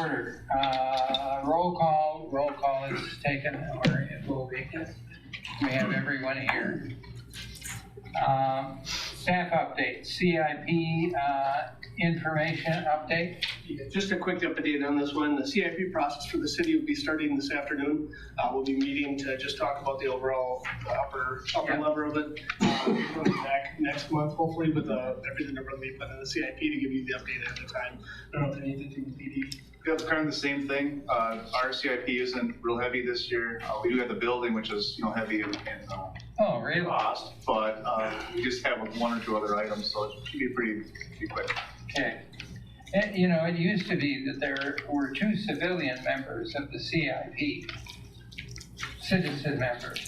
order. Roll call is taken, or it will be. We have everyone here. Staff update, CIP information update. Yeah, just a quick update on this one. The CIP process for the city will be starting this afternoon. We'll be meeting to just talk about the overall upper level of it. We'll be back next month, hopefully, with everything that we're going to be putting in the CIP to give you the update ahead of time. I don't know if anything from PD. Yeah, it's kind of the same thing. Our CIP isn't real heavy this year. We do have the building, which is heavy in really? cost, but we just have one or two other items, so it should be pretty quick. Okay. It used to be that there were 2 civilian members of the CIP, citizen members,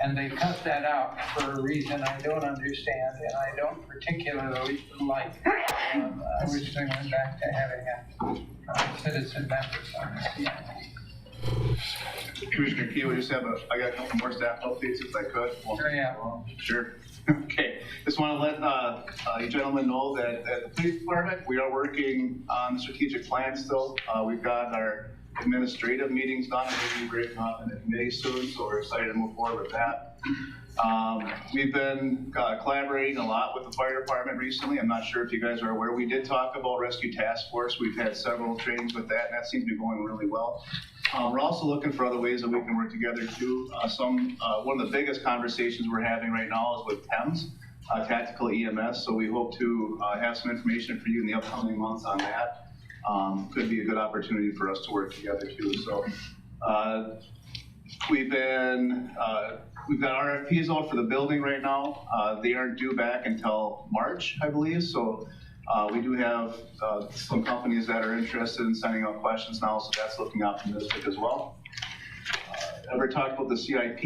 and they cut that out for a reason I don't understand, and I don't particularly like. I wish they went back to having a citizen members on the CIP. Commissioner Key, I got a couple more staff updates if I could. Sure. Okay. Just want to let you gentlemen know that at the police department, we are working on the strategic plan still. We've got our administrative meetings done, and we'll be breaking up in the committee soon, so we're excited to move forward with that. We've been collaborating a lot with the fire department recently. I'm not sure if you guys are aware. We did talk about Rescue Task Force. We've had several trainings with that, and that seems to be going really well. We're also looking for other ways that we can work together too. One of the biggest conversations we're having right now is with TEMS, Tactical EMS. So we hope to have some information for you in the upcoming months on that. Could be a good opportunity for us to work together too. So we've got RFPs out for the building right now. They aren't due back until March, I believe. So we do have some companies that are interested in sending out questions now, so that's looking optimistic as well. Ever talked about the CIP,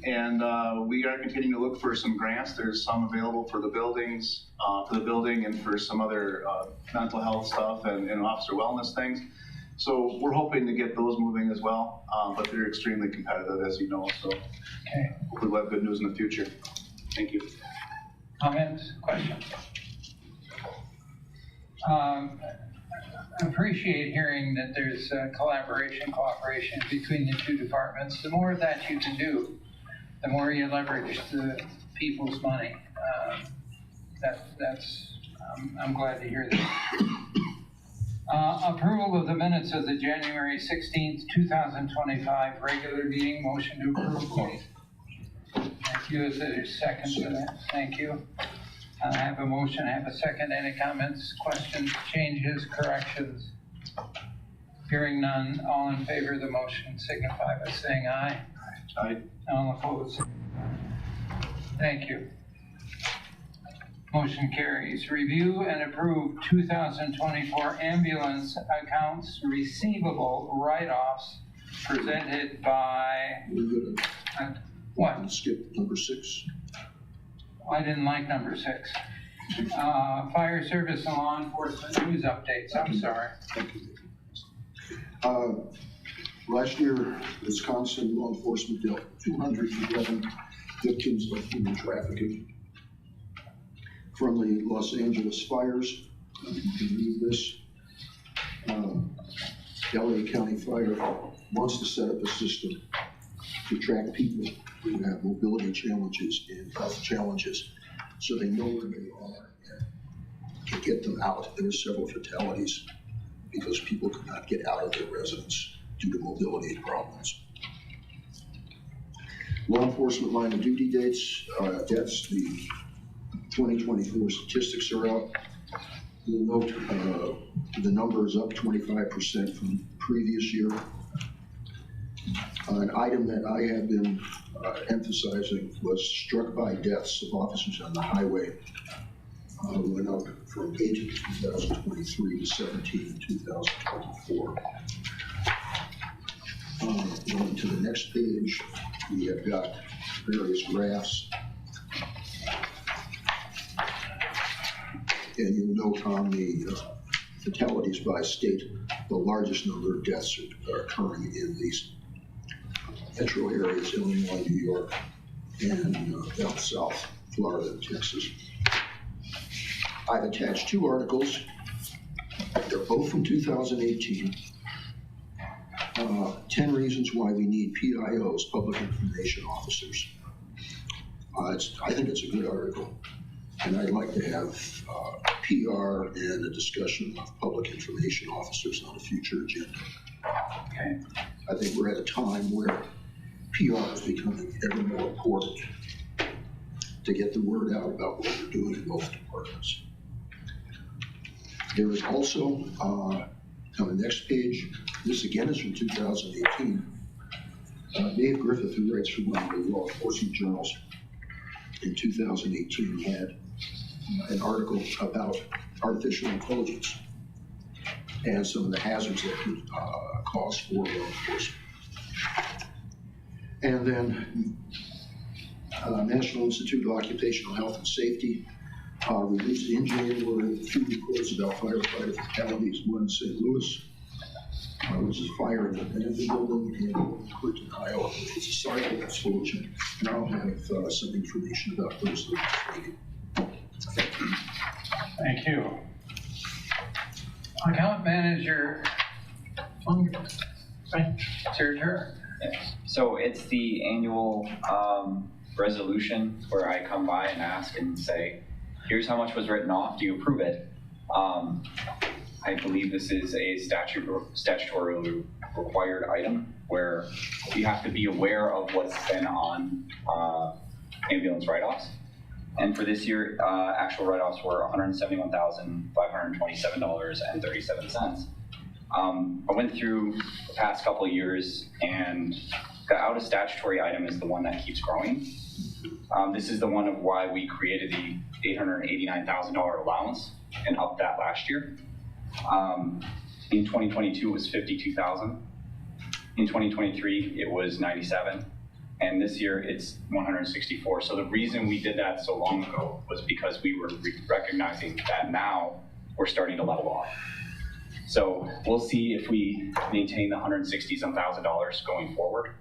and we are continuing to look for some grants. There's some available for the buildings, and for some other mental health stuff and officer wellness things. So we're hoping to get those moving as well, but they're extremely competitive, as you know. So hopefully we'll have good news in the future. Thank you. Comments, questions? I appreciate hearing that there's cooperation between the 2 departments. The more of that you can do, the more you leverage the people's money. I'm glad to hear that. Approval of the minutes of the January 16th, 2025 regular meeting. Motion to approve, please. Thank you. Is there a second to that? Thank you. I have a motion, I have a second. Any comments, questions, changes, corrections? Hearing none, all in favor of the motion signify by saying aye. Aye. All opposed. Thank you. Motion carries. Review and approve 2024 ambulance accounts receivable write-offs presented by, what? Skip number 6. I didn't like number 6. Fire service and law enforcement news updates. I'm sorry. Last year, Wisconsin law enforcement dealt with 211 victims of human trafficking. From the Los Angeles fires, you can read this. LA County Fire wants to set up a system to track people who have mobility challenges and health challenges, so they know where they are and can get them out. There were several fatalities because people could not get out of their residence due to mobility problems. Law enforcement line of duty dates, deaths, the 2024 statistics are out. You'll note the number is up 25% from previous year. An item that I have been emphasizing was struck by deaths of officers on the highway. Went up from 8 in 2023 to 17 in 2024. Going to the next page, we have got various graphs. And you'll note on the fatalities by state, the largest number of deaths are occurring in these metro areas, Illinois, New York, and down south, Florida and Texas. I've attached 2 articles They're both from 2018. 10 reasons why we need PIOs, public information officers. I think it's a good article, and I'd like to have PR and a discussion of public information officers on a future agenda. Okay. I think we're at a time where PR is becoming ever more important to get the word out about what we're doing in both departments. There is also, on the next page, this again is from 2018. Dave Griffith, who writes for one of the law enforcement journals, in 2018 had an article about artificial intelligence and some of the hazards that could cause for law enforcement. And then National Institute of Occupational Health and Safety released in January 2 reports about firefighter fatalities, one in St. Louis, which is a fire in the Benton building, and Clinton, Iowa, which is a cyber explosion. And I'll have some information about those later. Thank you. Account manager, it's your turn. So it's the annual resolution where I come by and ask and say, here's how much was written off, do you approve it? I believe this is a statutorily required item where you have to be aware of what's been on ambulance write-offs. And for this year, actual write-offs were $171,527.37. I went through the past couple of years, and the out-of-statutory item is the one that keeps growing. This is the one of why we created the $889,000 allowance and upped that last year. In 2022, it was $52,000. In 2023, it was $97,000. And this year, it's $164,000. So the reason we did that so long ago was because we were recognizing that now we're starting to level off. So we'll see if we maintain the $160,000 going forward.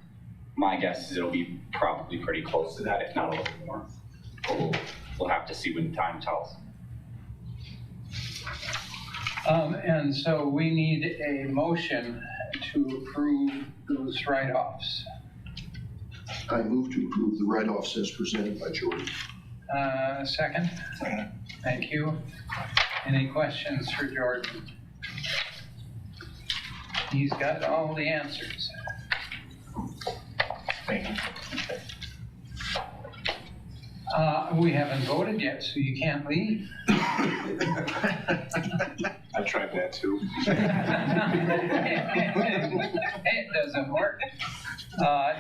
My guess is it'll be probably pretty close to that, if not a little more. But we'll have to see when time tells. And so we need a motion to approve those write-offs. I move to approve the write-offs as presented by Jordan. Second? Second. Thank you. Any questions for Jordan? He's got all the answers. Thank you. We haven't voted yet, so you can't leave. I tried that too. It doesn't work.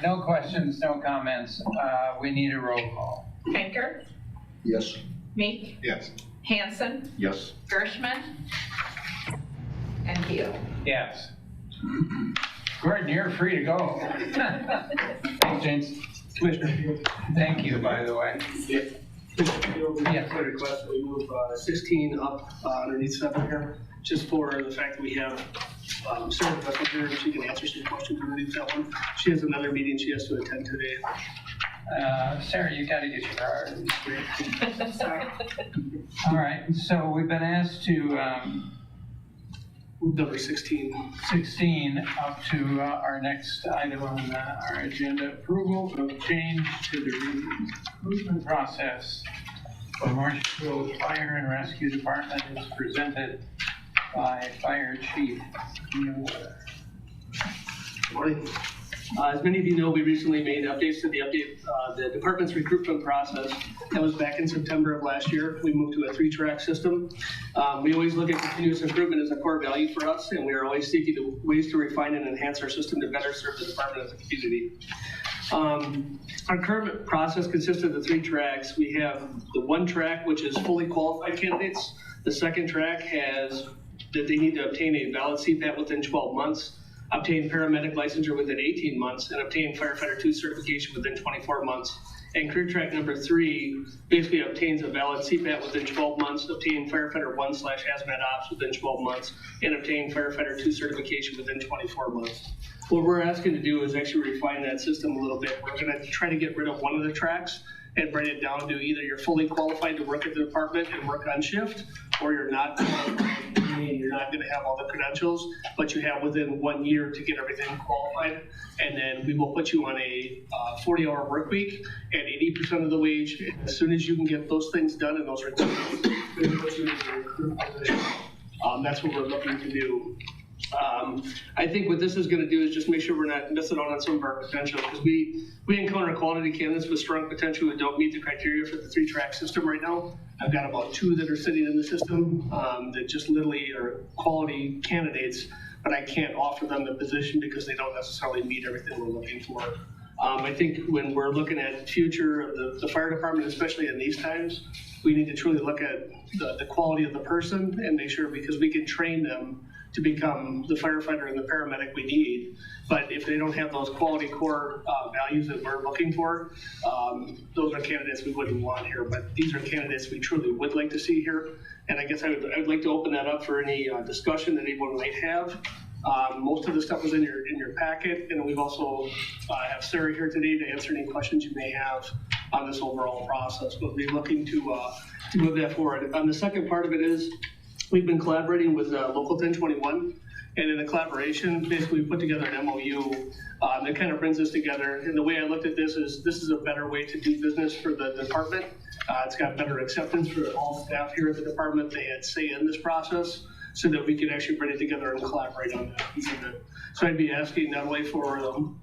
No questions, no comments. We need a roll call. Pinker, Yes. Meek, Yes. Hanson, Yes. Gershman, and Keel. Yes. Gordon, you're free to go. Thanks, James. Commissioner, Thank you, by the way. yes. I request that we move 16 up underneath 7 here, just for the fact that we have Sarah Bethel here, and she can answer some questions underneath that one. She has another meeting she has to attend today. Sarah, you gotta get your priorities straight. Sorry. All right, so we've been asked to Number 16. 16 up to our next item on our agenda, approval of change to the recruitment process for Marshfield Fire and Rescue Department is presented by Fire Chief Neil. Good morning. As many of you know, we recently made updates to the department's recruitment process. That was back in September of last year. We moved to a 3-track system. We always look at continuous improvement as a core value for us, and we are always seeking ways to refine and enhance our system to better serve the department as a community. Our current process consists of the 3 tracks. We have the 1 track, which is fully qualified candidates. The 2nd track has that they need to obtain a valid CPAT within 12 months. Obtain paramedic licensure within 18 months, and obtain firefighter 2 certification within 24 months. And career track number 3 basically obtains a valid CPAT within 12 months, obtain firefighter 1/hazmat ops within 12 months, and obtain firefighter 2 certification within 24 months. What we're asking to do is actually refine that system a little bit. We're gonna try to get rid of one of the tracks and bring it down to either you're fully qualified to work at the department and work on shift, or you're not qualified doesn't mean you're not gonna have all the credentials, but you have within 1 year to get everything qualified. And then we will put you on a 40-hour work week at 80% of the wage. As soon as you can get those things done and those requirements, we will put you in your recruit position. That's what we're looking to do. I think what this is going to do is just make sure we're not missing out on some of our potential, because we encounter quality candidates with strong potential who don't meet the criteria for the 3-track system right now. I've got about 2 that are sitting in the system that just literally are quality candidates, but I can't offer them the position because they don't necessarily meet everything we're looking for. I think when we're looking at future of the fire department, especially in these times, we need to truly look at the quality of the person and make sure, because we can train them to become the firefighter and the paramedic we need. But if they don't have those quality core values that we're looking for, those are candidates we wouldn't want here. But these are candidates we truly would like to see here. And I guess I would like to open that up for any discussion that anyone might have. Most of the stuff was in your packet, and we've also have Sarah here today to answer any questions you may have on this overall process. But we're looking to move that forward. The second part of it is we've been collaborating with Local 1021, and in the collaboration, basically we put together an MOU that kind of brings us together. And the way I looked at this is a better way to do business for the department. It's got better acceptance for all staff here at the department. They had say in this process, so that we could actually bring it together and collaborate on that. So I'd be asking not only for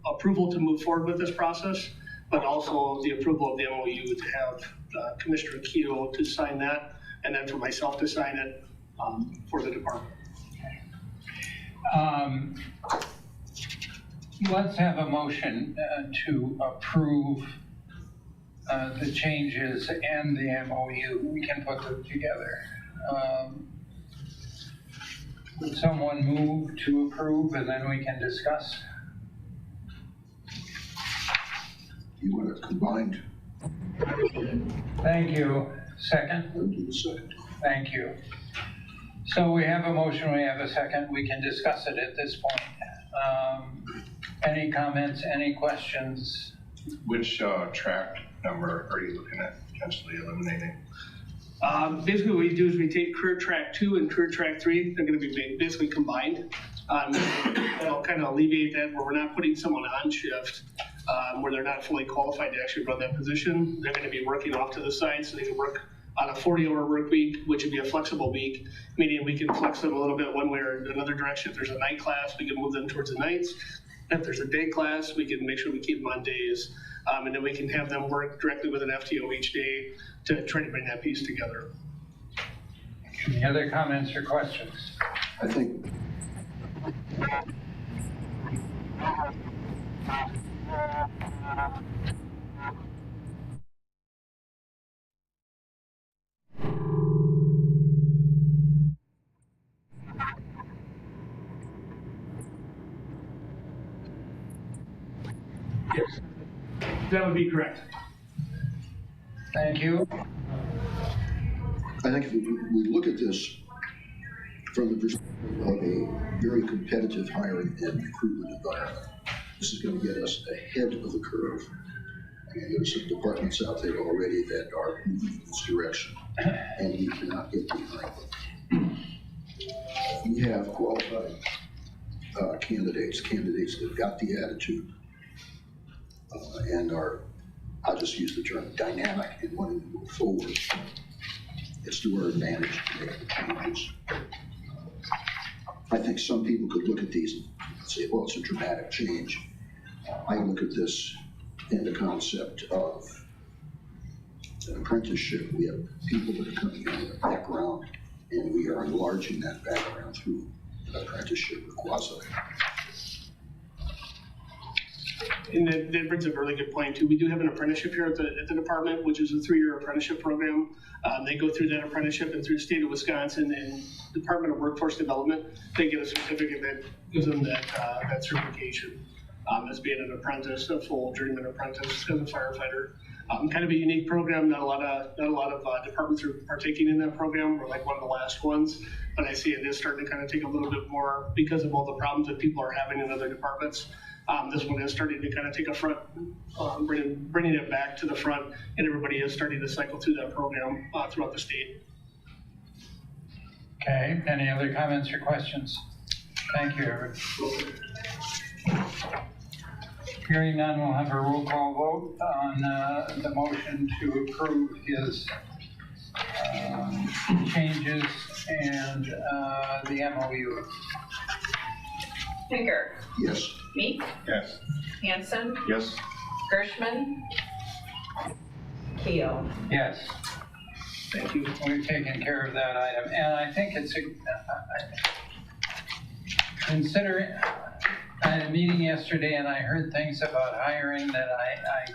approval to move forward with this process, but also the approval of the MOU to have Commissioner Keto to sign that, and then for myself to sign it for the department. Let's have a motion to approve the changes and the MOU. We can put them together. Would someone move to approve, and then we can discuss? You want it combined? Thank you. Second? I'll do the second. Thank you. So we have a motion, we have a second, we can discuss it at this point. Any comments, any questions? Which track number are you looking at potentially eliminating? Basically what we do is we take career track 2 and career track 3. They're going to be basically combined. That'll kind of alleviate that, where we're not putting someone on shift where they're not fully qualified to actually run that position. They're going to be working off to the side, so they can work on a 40-hour work week, which would be a flexible week, meaning we can flex them a little bit one way or another direction. If there's a night class, we can move them towards the nights. If there's a day class, we can make sure we keep them on days. And then we can have them work directly with an FTO each day to try to bring that piece together. Any other comments or questions? I think Yes, that would be correct. Thank you. I think if we look at this from the perspective of a very competitive hiring and recruitment environment, this is going to get us ahead of the curve. I mean, there's some departments out there already that are moving in this direction, and we cannot get behind them. We have qualified candidates that got the attitude and are, I'll just use the term, dynamic and wanting to move forward. It's to our advantage to make the changes. I think some people could look at these and say, well, it's a dramatic change. I look at this in the concept of an apprenticeship. We have people that are coming in with a background, and we are enlarging that background through an apprenticeship or quasi. And that brings up a really good point too. We do have an apprenticeship here at the department, which is a 3-year apprenticeship program. They go through that apprenticeship, and through the state of Wisconsin and Department of Workforce Development, they get a certificate that gives them that certification as being an apprentice, a full journeyman apprentice as a firefighter. Kind of a unique program. Not a lot of departments are partaking in that program. We're like one of the last ones, but I see it is starting to kind of take a little bit more because of all the problems that people are having in other departments. This one is starting to kind of take a front, bringing it back to the front, and everybody is starting to cycle through that program throughout the state. Okay, any other comments or questions? Thank you, Eric. Hearing none, we'll have a roll call vote on the motion to approve his changes and the MOU. Pinker, Yes. Meek, Yes. Hanson, Yes. Gershman? Keel. Yes, Thank you. we've taken care of that item, and I think it's considering, I had a meeting yesterday and I heard things about hiring that I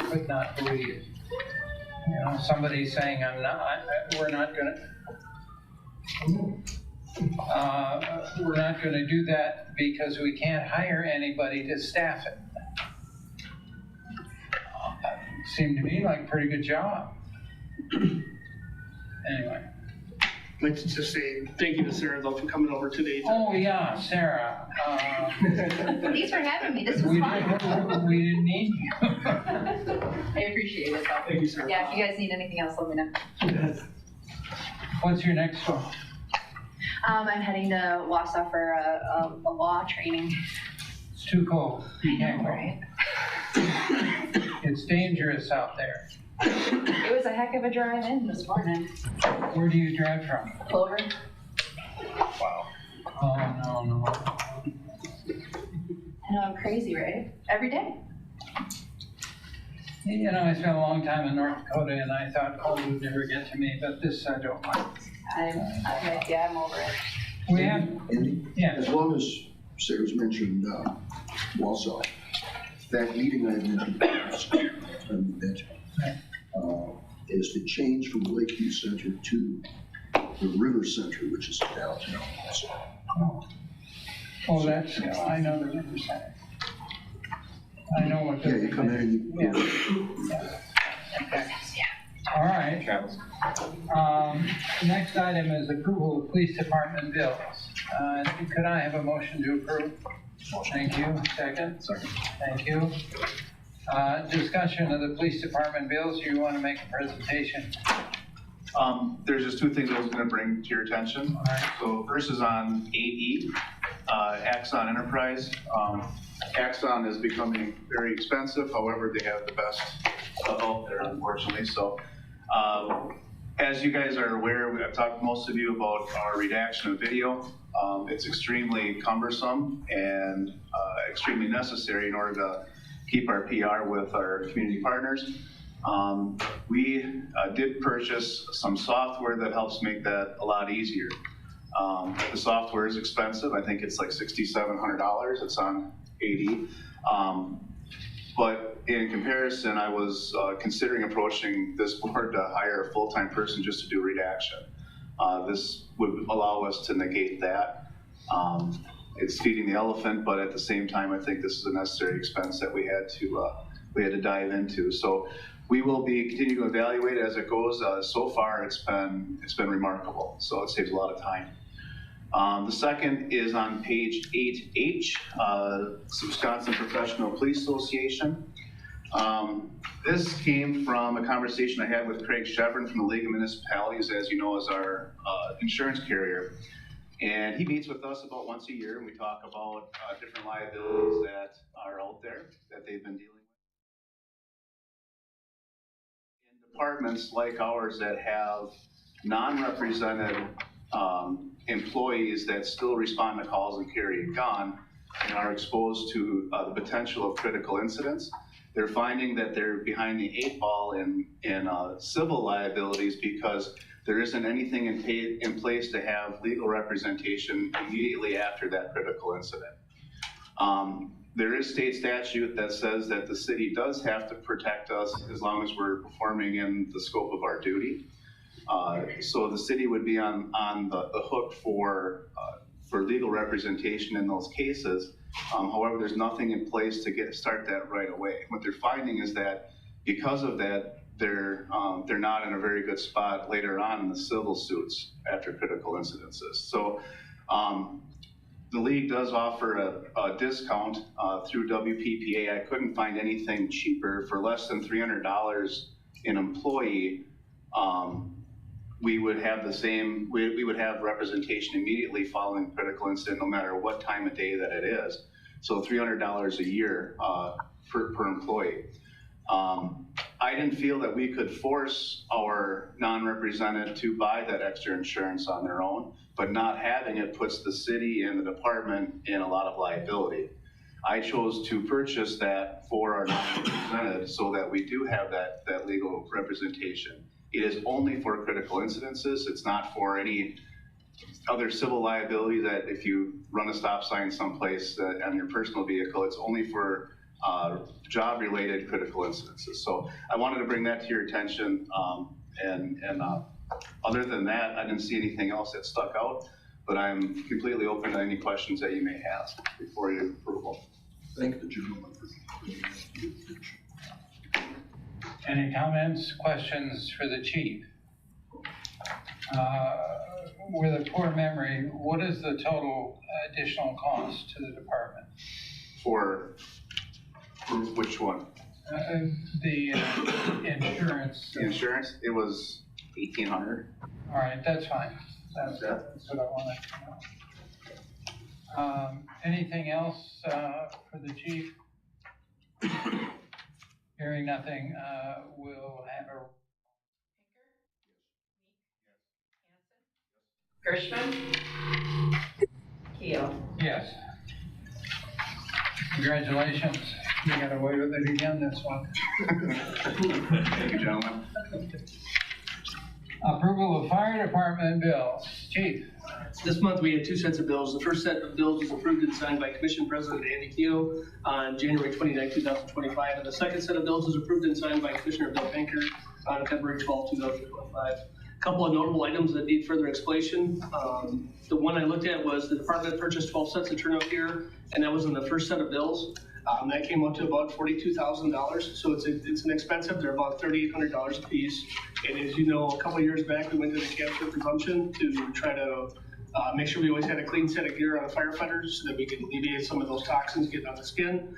could not believe. You know, somebody saying we're not gonna do that because we can't hire anybody to staff it. Seemed to me like a pretty good job. Anyway. I'd like to just say thank you to Sarah though for coming over today. Oh, yeah, Sarah. Thanks for having me. This was We fun. we didn't need you. I appreciate it. Though. Thank you, Sarah. Yeah, if you guys need anything else, let me know. What's your next one? I'm heading to Wausau for a law training. It's too cold. You can't go. Right? It's dangerous out there. It was a heck of a drive in this morning. Where do you drive from? Clover. Wow. Oh, no. I know I'm crazy, right? Every day. You know, I spent a long time in North Dakota and I thought cold would never get to me, but this I don't mind. I'm over it. We have, Andy? yeah. As long as Sarah's mentioned Wausau, that meeting I mentioned is to change from the Lakeview Center to the River Center, which is downtown Wausau. Oh, that's, I know the River Center. I know what the. Yeah, you come in and you. Yeah. Okay. All right. Next item is approval of police department bills. Could I have a motion to approve? Thank you. Second? Second. Thank you. Discussion of the police department bills. You want to make a presentation? There's just two things I was going to bring to your attention. All right. So first is on 8E, Axon Enterprise. Axon is becoming very expensive. However, they have the best out there, unfortunately. So as you guys are aware, I've talked to most of you about our redaction of video. It's extremely cumbersome and extremely necessary in order to keep our PR with our community partners. We did purchase some software that helps make that a lot easier. The software is expensive. I think it's like $6,700. It's on 80. But in comparison, I was considering approaching this board to hire a full-time person just to do redaction. This would allow us to negate that. It's feeding the elephant, but at the same time, I think this is a necessary expense that we had to dive into. So we will be continuing to evaluate it as it goes. So far, it's been remarkable. So it saves a lot of time. The second is on page 8H, Wisconsin Professional Police Association. This came from a conversation I had with Craig Chevron from the League of Municipalities, as you know, as our insurance carrier. And he meets with us about once a year, and we talk about different liabilities that are out there that they've been dealing with. In departments like ours that have non-represented employees that still respond to calls and carry a gun and are exposed to the potential of critical incidents, they're finding that they're behind the 8 ball in civil liabilities because there isn't anything in place to have legal representation immediately after that critical incident. There is state statute that says that the city does have to protect us as long as we're performing in the scope of our duty. So the city would be on the hook for legal representation in those cases. However, there's nothing in place to start that right away. What they're finding is that because of that, they're not in a very good spot later on in the civil suits after critical incidences. So the league does offer a discount through WPPA. I couldn't find anything cheaper for less than $300 an employee. we would have the same, we would have representation immediately following critical incident, no matter what time of day that it is. So $300 a year per employee. I didn't feel that we could force our non-represented to buy that extra insurance on their own, but not having it puts the city and the department in a lot of liability. I chose to purchase that for our non-represented so that we do have that legal representation. It is only for critical incidences. It's not for any other civil liability that if you run a stop sign someplace on your personal vehicle, it's only for job-related critical incidences. So I wanted to bring that to your attention. Other than that, I didn't see anything else that stuck out, but I'm completely open to any questions that you may have before your approval. Thank the gentleman for. Any comments, questions for the chief? With a poor memory, what is the total additional cost to the department? For which one? The insurance. The insurance, it was $1,800. All right, that's fine. That's what I wanted to know. Anything else for the chief? Hearing nothing, we'll have a. Gershman? Keel? Yes. Congratulations. You got away with it again this one. Thank you, gentlemen. Approval of fire department bills. Chief. This month, we had two sets of bills. The first set of bills was approved and signed by Commission President Andy Keough on January 29, 2025. And the second set of bills was approved and signed by Commissioner Bill Pinker on February 12, 2025. A couple of notable items that need further explanation. The one I looked at was the department purchased 12 sets of turnout gear, and that was in the first set of bills. That came up to about $42,000. So it's an expensive. They're about $3,800 a piece. And as you know, a couple of years back, we went to the capture presumption to try to make sure we always had a clean set of gear on the firefighters so that we can alleviate some of those toxins getting on the skin.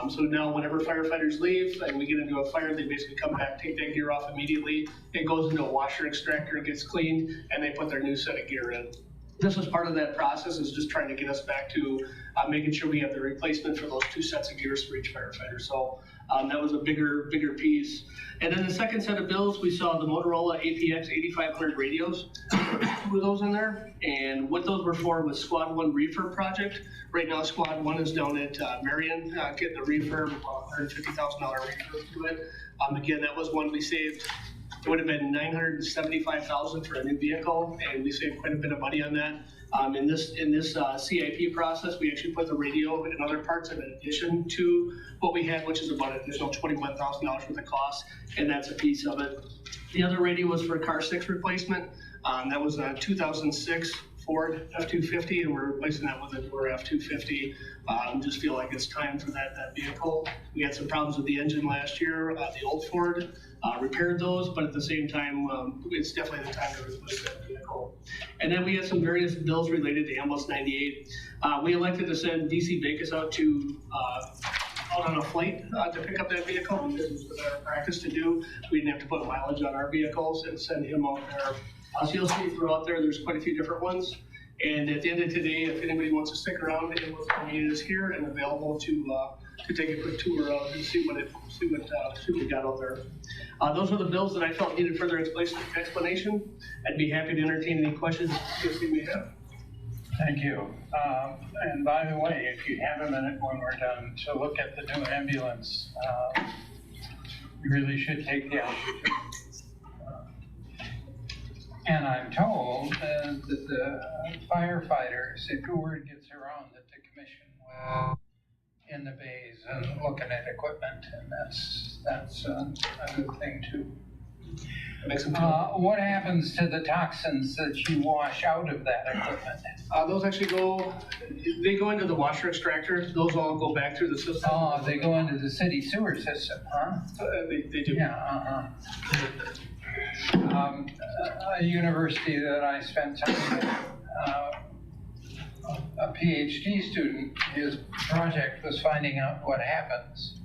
So now whenever firefighters leave and we get into a fire, they basically come back, take that gear off immediately. It goes into a washer extractor, it gets cleaned, and they put their new set of gear in. This was part of that process, is just trying to get us back to making sure we have the replacement for those two sets of gears for each firefighter. So that was a bigger piece. And then the second set of bills, we saw the Motorola APX 8500 radios. Two of those in there. And what those were for was Squad 1 refurb project. Right now, Squad 1 is down at Marion, getting a refurb, $150,000 refurb to it. Again, that was one we saved. It would have been $975,000 for a new vehicle, and we saved quite a bit of money on that. In this CIP process, we actually put the radio and other parts in addition to what we had, which is about an additional $21,000 worth of cost, and that's a piece of it. The other radio was for car 6 replacement. That was a 2006 Ford F-250, and we're replacing that with a newer F-250. Just feel like it's time for that vehicle. We had some problems with the engine last year. The old Ford repaired those, but at the same time, it's definitely the time to replace that vehicle. And then we had some various bills related to Ambulance 98. We elected to send DC Bacus out on a flight to pick up that vehicle because it was a better practice to do. We didn't have to put mileage on our vehicles and send him out there. So you'll see throughout there's quite a few different ones. And at the end of today, if anybody wants to stick around, Ambulance 98 is here and available to take a quick tour of and see what we got out there. Those are the bills that I felt needed further explanation. I'd be happy to entertain any questions you may have. Thank you. And by the way, if you have a minute when we're done to look at the new ambulance, you really should take the opportunity. And I'm told that the firefighters, if the word gets around that the commission will in the bays and looking at equipment, and that's a good thing too. What happens to the toxins that you wash out of that equipment? Those actually go into the washer extractor. Those all go back through the system. Oh, they go into the city sewer system, huh? They do. Yeah, a university that I spent time with, a PhD student, his project was finding out what happens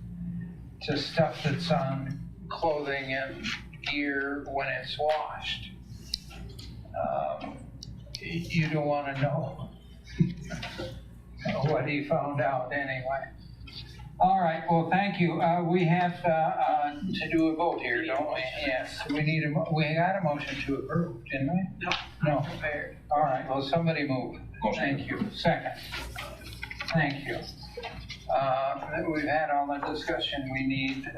to stuff that's on clothing and gear when it's washed. You don't want to know what he found out anyway. All right, well, thank you. We have to do a vote here, don't we? Yes, we got a motion to approve, didn't we? No. Prepared. All right, well, somebody move. Thank you. Second. Thank you. We've had all the discussion we need.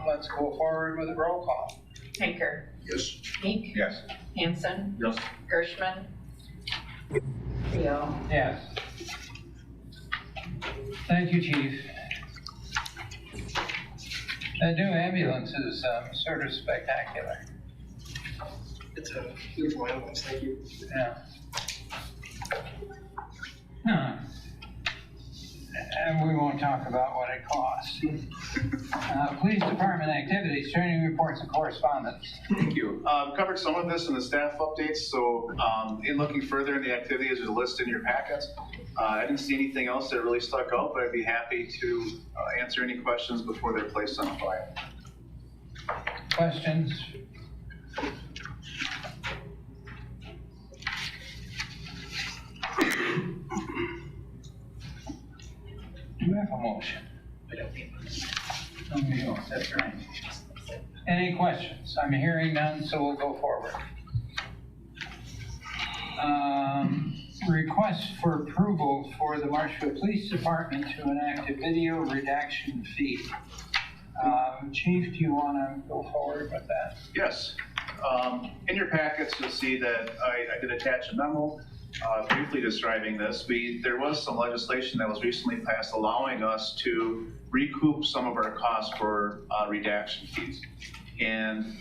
Let's go forward with a roll call. Tinker, Yes. Mink, Yes. Hanson, Yes. Gershman, Keel. Yes. Thank you, Chief. The new ambulance is sort of spectacular. It's a beautiful ambulance, thank you. Yeah. Huh. And we won't talk about what it costs. Police department activities, training reports, and correspondence. Thank you. Covered some of this in the staff updates, so in looking further in the activities, there's a list in your packets. I didn't see anything else that really stuck out, but I'd be happy to answer any questions before they're placed on file. Questions? Do we have a motion? We don't, that's right. Any questions? I'm hearing none, so we'll go forward. Request for approval for the Marshfield Police Department to enact a video redaction fee. Chief, do you want to go forward with that? Yes. In your packets, you'll see that I did attach a memo briefly describing this. There was some legislation that was recently passed allowing us to recoup some of our costs for redaction fees. And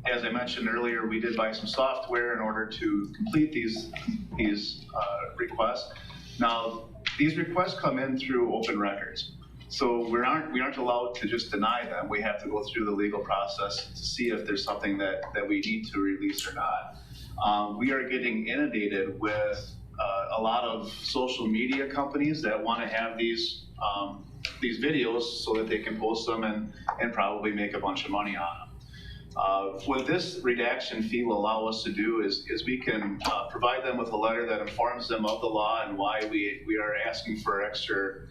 as I mentioned earlier, we did buy some software in order to complete these requests. Now, these requests come in through open records. So we aren't allowed to just deny them. We have to go through the legal process to see if there's something that we need to release or not. We are getting inundated with a lot of social media companies that want to have these videos so that they can post them and probably make a bunch of money on them. What this redaction fee will allow us to do is we can provide them with a letter that informs them of the law and why we are asking for extra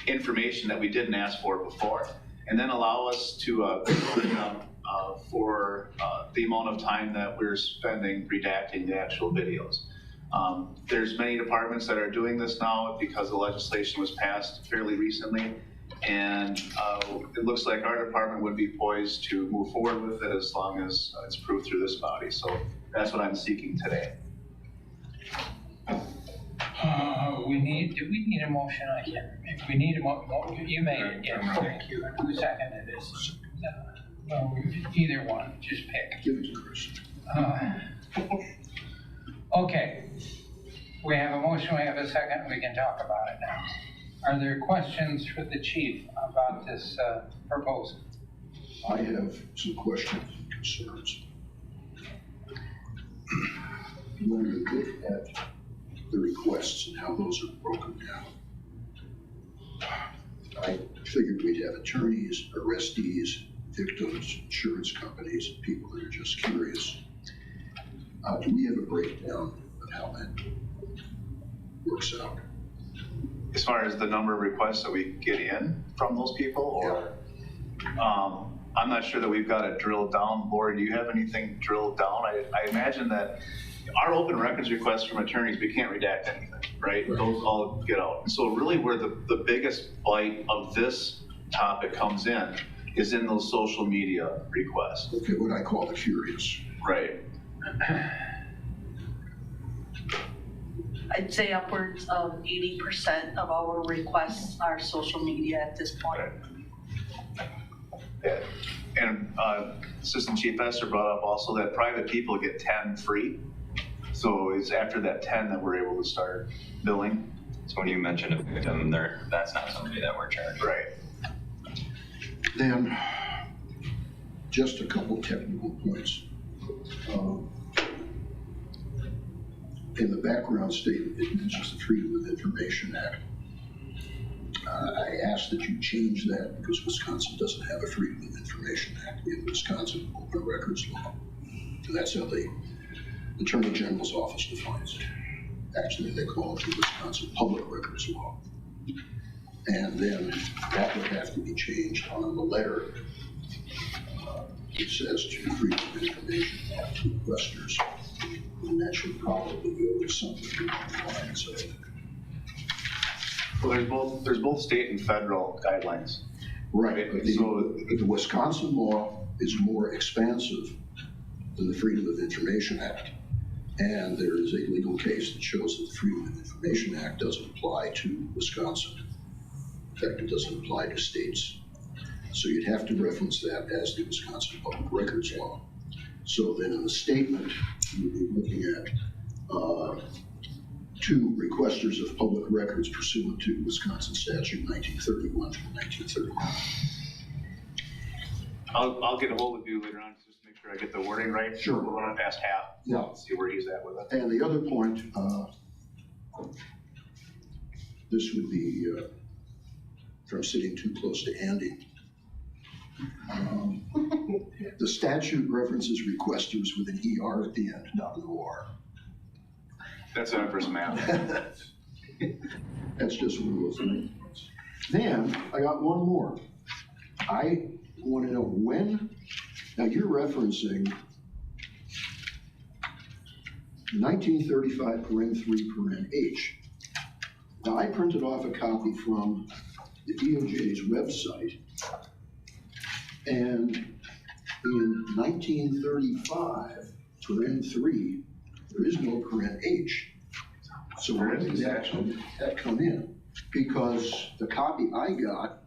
information that we didn't ask for before, and then allow us to bill them for the amount of time that we're spending redacting the actual videos. There's many departments that are doing this now because the legislation was passed fairly recently, and it looks like our department would be poised to move forward with it as long as it's approved through this body. So that's what I'm seeking today. Do we need a motion? I can't remember. We need a motion. You made it, yeah, thank you. Who seconded this? No, either one, just pick. Give it to Chris. Okay, we have a motion, we have a second, we can talk about it now. Are there questions for the chief about this proposal? I have some questions and concerns. When you look at the requests and how those are broken down, I figured we'd have attorneys, arrestees, victims, insurance companies, and people that are just curious. Do we have a breakdown of how that works out? As far as the number of requests that we get in from those people, or I'm not sure that we've got it drilled down. Lori, do you have anything drilled down? I imagine that our open records requests from attorneys, we can't redact anything, right? Those all get out. And so really where the biggest bite of this topic comes in is in those social media requests. Okay, what I call the curious. Right. I'd say upwards of 80% of our requests are social media at this point. Yeah. And Assistant Chief Esser brought up also that private people get 10 free. So it's after that 10 that we're able to start billing. So when you mention a victim, that's not somebody that we're charging. Right. Then, just a couple technical points. In the background statement, it mentions the Freedom of Information Act. I asked that you change that because Wisconsin doesn't have a Freedom of Information Act in Wisconsin open records law. And that's how they Attorney General's office defines it. Actually, they call it the Wisconsin Public Records Law. And then that would have to be changed on the letter. It says to freedom of information to requesters. And that should probably go with something along the lines of. Well, there's both state and federal guidelines. Right, but the Wisconsin law is more expansive than the Freedom of Information Act. And there is a legal case that shows that the Freedom of Information Act doesn't apply to Wisconsin. In fact, it doesn't apply to states. So you'd have to reference that as the Wisconsin Public Records Law. So then in the statement, you'd be looking at to requesters of public records pursuant to Wisconsin Statute 1931 through 1939. I'll get a hold of you later on just to make sure I get the wording right. Sure. We'll run it past half. Yeah. See where he's at with it. And the other point, this would be from sitting too close to Andy. The statute references requesters with an ER at the end, not an OR. That's Empress map. That's just one of those things. Then I got one more. I want to know when, now you're referencing 1935 paren 3 paren H. Now I printed off a copy from the DOJ's website, and in 1935 paren 3, there is no paren H. So where did that come in? Because the copy I got,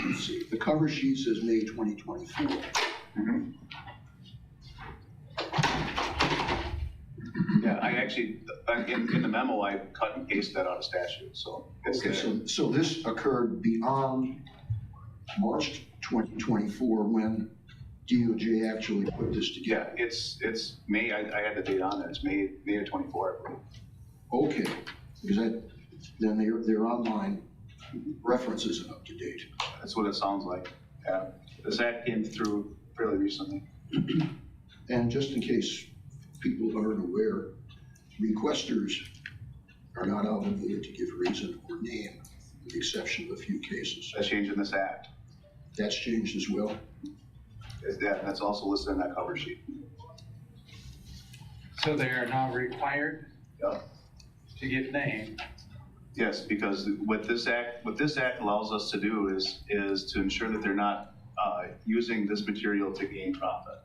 let's see, the cover sheet says May 2024. Mm-hmm. Yeah, I actually, in the memo, I cut and pasted that out of statute, so. Okay, so this occurred beyond March 2024 when DOJ actually put this together? Yeah, it's May, I had the date on there, it's May of 24, I believe. Okay, because then their online reference isn't up to date. That's what it sounds like. Yeah, this act came through fairly recently. And just in case people aren't aware, requesters are not obligated to give reason or name, with the exception of a few cases. That's changed in this act. That's changed as well? That's also listed in that cover sheet. So they are now required Yeah. to give name. Yes, because what this act allows us to do is to ensure that they're not using this material to gain profit.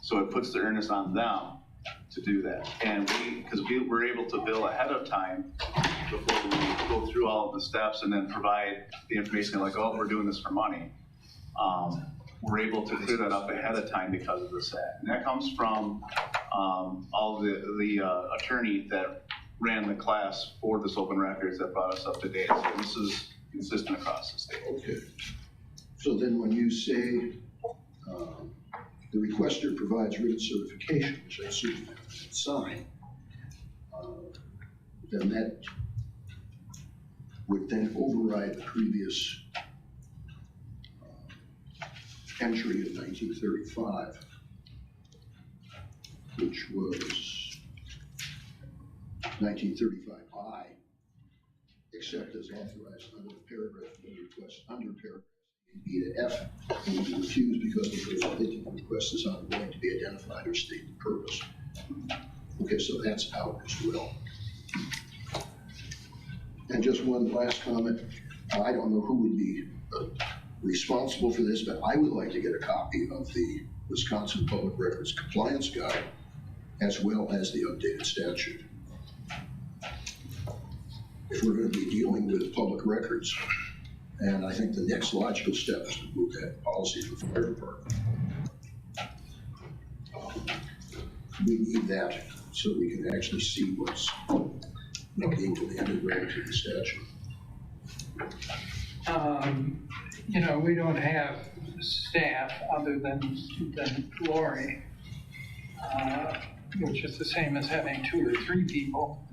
So it puts the onus on them to do that. And because we're able to bill ahead of time before we go through all of the steps and then provide the information like, oh, we're doing this for money. We're able to clear that up ahead of time because of this act. And that comes from all the attorney that ran the class for this open records that brought us up to date. So this is consistent across the state. Okay. So then when you say the requester provides written certification, which I assume you sign, then that would then override the previous entry of 1935, which was 1935I, except as authorized under the paragraph of the request under paragraph B to F, and will be refused because the authentic request is not going to be identified or state the purpose. Okay, so that's out as well. And just one last comment. I don't know who would be responsible for this, but I would like to get a copy of the Wisconsin Public Records Compliance Guide as well as the updated statute. If we're going to be dealing with public records, and I think the next logical step is to move that policy to the fire department. We need that so we can actually see what's being demanded relative to the statute. You know, we don't have staff other than Lori, which is the same as having 2 or 3 people.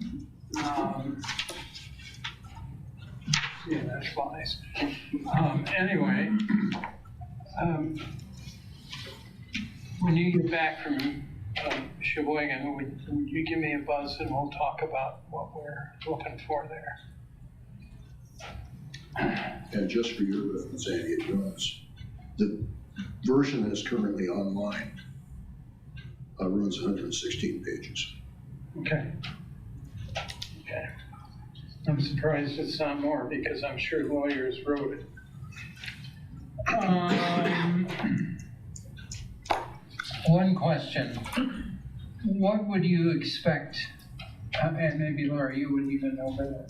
Yeah, that flies. Anyway, when you get back from Sheboygan, would you give me a buzz and we'll talk about what we're looking for there? And just for your reference, Andy, it runs, the version that is currently online runs 116 pages. Okay. Okay. I'm surprised it's not more because I'm sure lawyers wrote it. One question. What would you expect, and maybe Laura, you would even know better,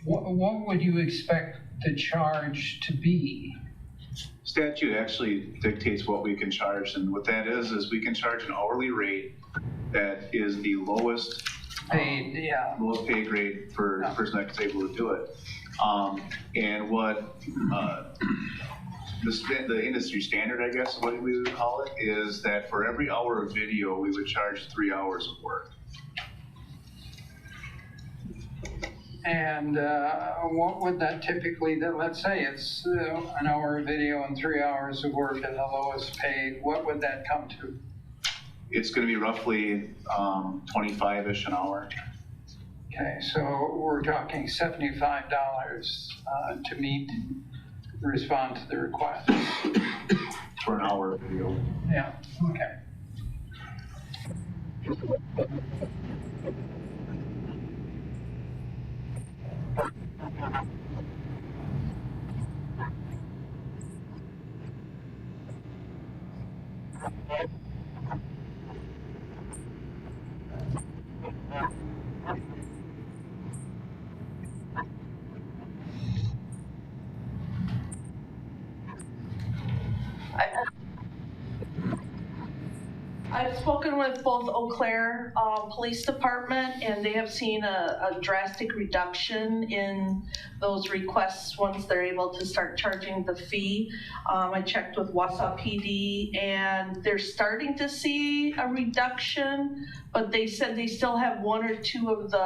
what would you expect the charge to be? Statute actually dictates what we can charge, and what that is we can charge an hourly rate that is the lowest Paid, yeah. lowest pay grade for a person that's able to do it. And what the industry standard, I guess, what we would call it, is that for every hour of video, we would charge 3 hours of work. And what would that typically, let's say it's an hour of video and 3 hours of work at the lowest paid, what would that come to? It's going to be roughly 25-ish an hour. Okay, so we're talking $75 to respond to the request. For an hour of video. Yeah, okay. I've spoken with both Eau Claire Police Department, and they have seen a drastic reduction in those requests once they're able to start charging the fee. I checked with Wausau PD, and they're starting to see a reduction, but they said they still have 1 or 2 of the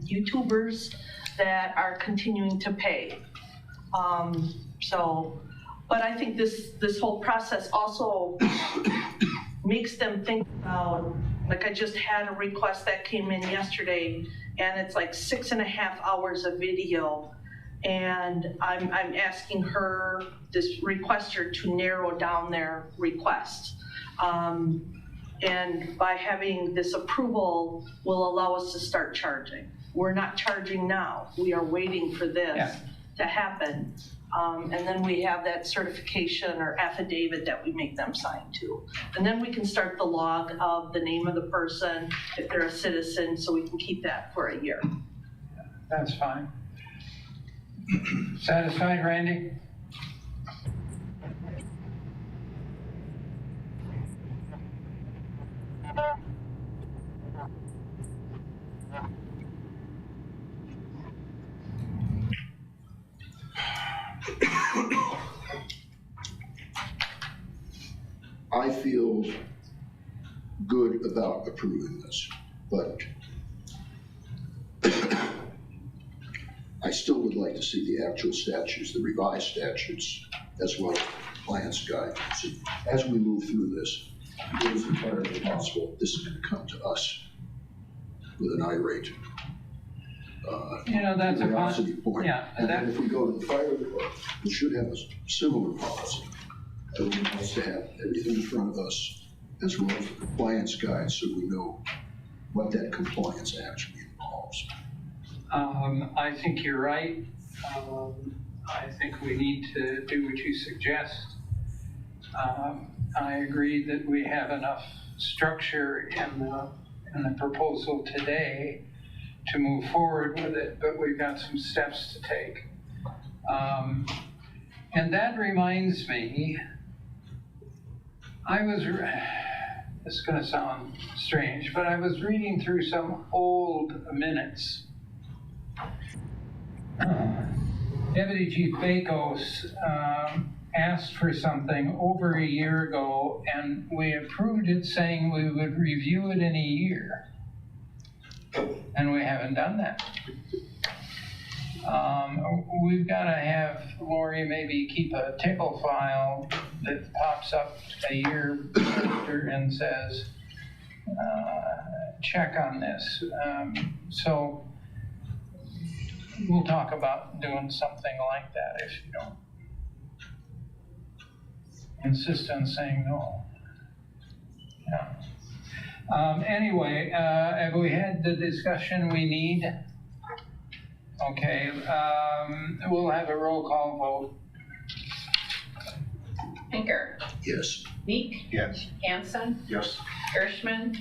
YouTubers that are continuing to pay. But I think this whole process also makes them think about, like I just had a request that came in yesterday, and it's like 6.5 hours of video. And I'm asking her, this requester, to narrow down their request. And by having this approval will allow us to start charging. We're not charging now. We are waiting for this to happen. And then we have that certification or affidavit that we make them sign to. And then we can start the log of the name of the person, if they're a citizen, so we can keep that for a year. That's fine. Satisfied, Randy? I feel good about approving this, but I still would like to see the actual statutes, the revised statutes, as well as compliance guidelines. As we move through this, it is entirely possible this is going to come to us with an irate that's curiosity point. Yeah, and then if we go to the fire department, we should have a similar policy. Everyone wants to have everything in front of us, as well as the compliance guide, so we know what that compliance actually involves. I think you're right. I think we need to do what you suggest. I agree that we have enough structure in the proposal today to move forward with it, but we've got some steps to take. And that reminds me, this is going to sound strange, but I was reading through some old minutes. Deputy Chief Bakos asked for something over a year ago, and we approved it saying we would review it in a year. And we haven't done that. We've got to have Lori maybe keep a tickle file that pops up a year after and says, check on this. So we'll talk about doing something like that if you don't insist on saying no. Yeah. Anyway, have we had the discussion we need? Okay, we'll have a roll call vote. Pinker, Yes. Meek, Yes. Hanson, Yes. Hirschman,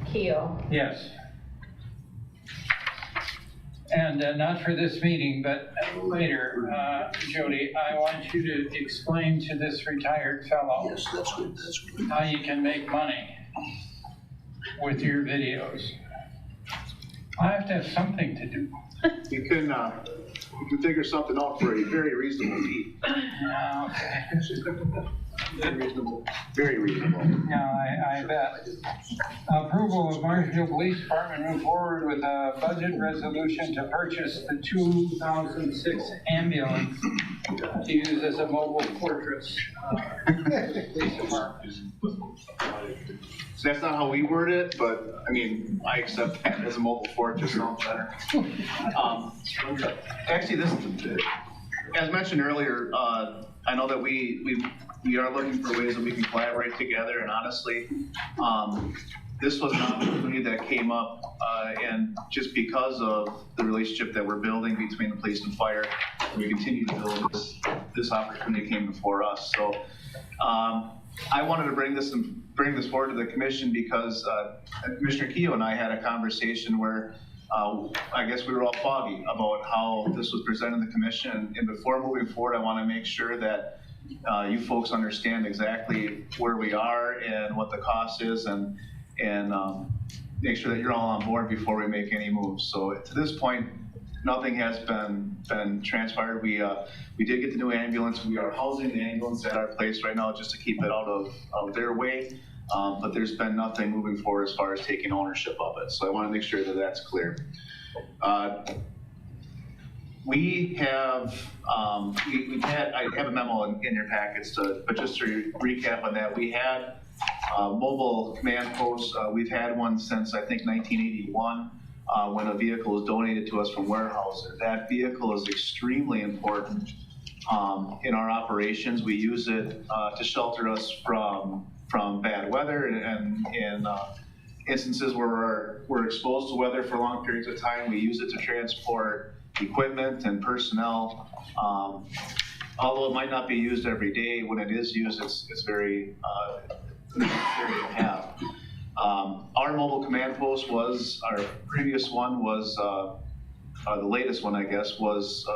Keel. Yes. And not for this meeting, but later, Jody, I want you to explain to this retired fellow Yes, that's good, that's good. how you can make money with your videos. I have to have something to do. You can figure something out for a very reasonable fee. Yeah, okay. Very reasonable. Very reasonable. Yeah, I bet. Approval of Marshfield Police Department move forward with a budget resolution to purchase the 2006 ambulance to use as a mobile fortress for the police department. So that's not how we word it, but I mean, I accept that as a mobile fortress, sounds better. Actually, this, as mentioned earlier, I know that we are looking for ways that we can collaborate together, and honestly, this was an opportunity that came up, and just because of the relationship that we're building between the police and fire, we continue to build this opportunity came before us. So I wanted to bring this forward to the commission because Commissioner Keough and I had a conversation where I guess we were all foggy about how this was presented to the commission. And before moving forward, I want to make sure that you folks understand exactly where we are and what the cost is, and make sure that you're all on board before we make any moves. So to this point, nothing has been transpired. We did get the new ambulance. We are housing the ambulance at our place right now just to keep it out of their way. But there's been nothing moving forward as far as taking ownership of it. So I want to make sure that that's clear. We have, I have a memo in your packets, but just to recap on that, we had mobile command posts. We've had one since I think 1981 when a vehicle was donated to us from Weyerhaeuser. That vehicle is extremely important in our operations. We use it to shelter us from bad weather and in instances where we're exposed to weather for long periods of time. We use it to transport equipment and personnel. Although it might not be used every day, when it is used, it's very necessary to have. Our mobile command post was, our previous one was, the latest one, I guess, was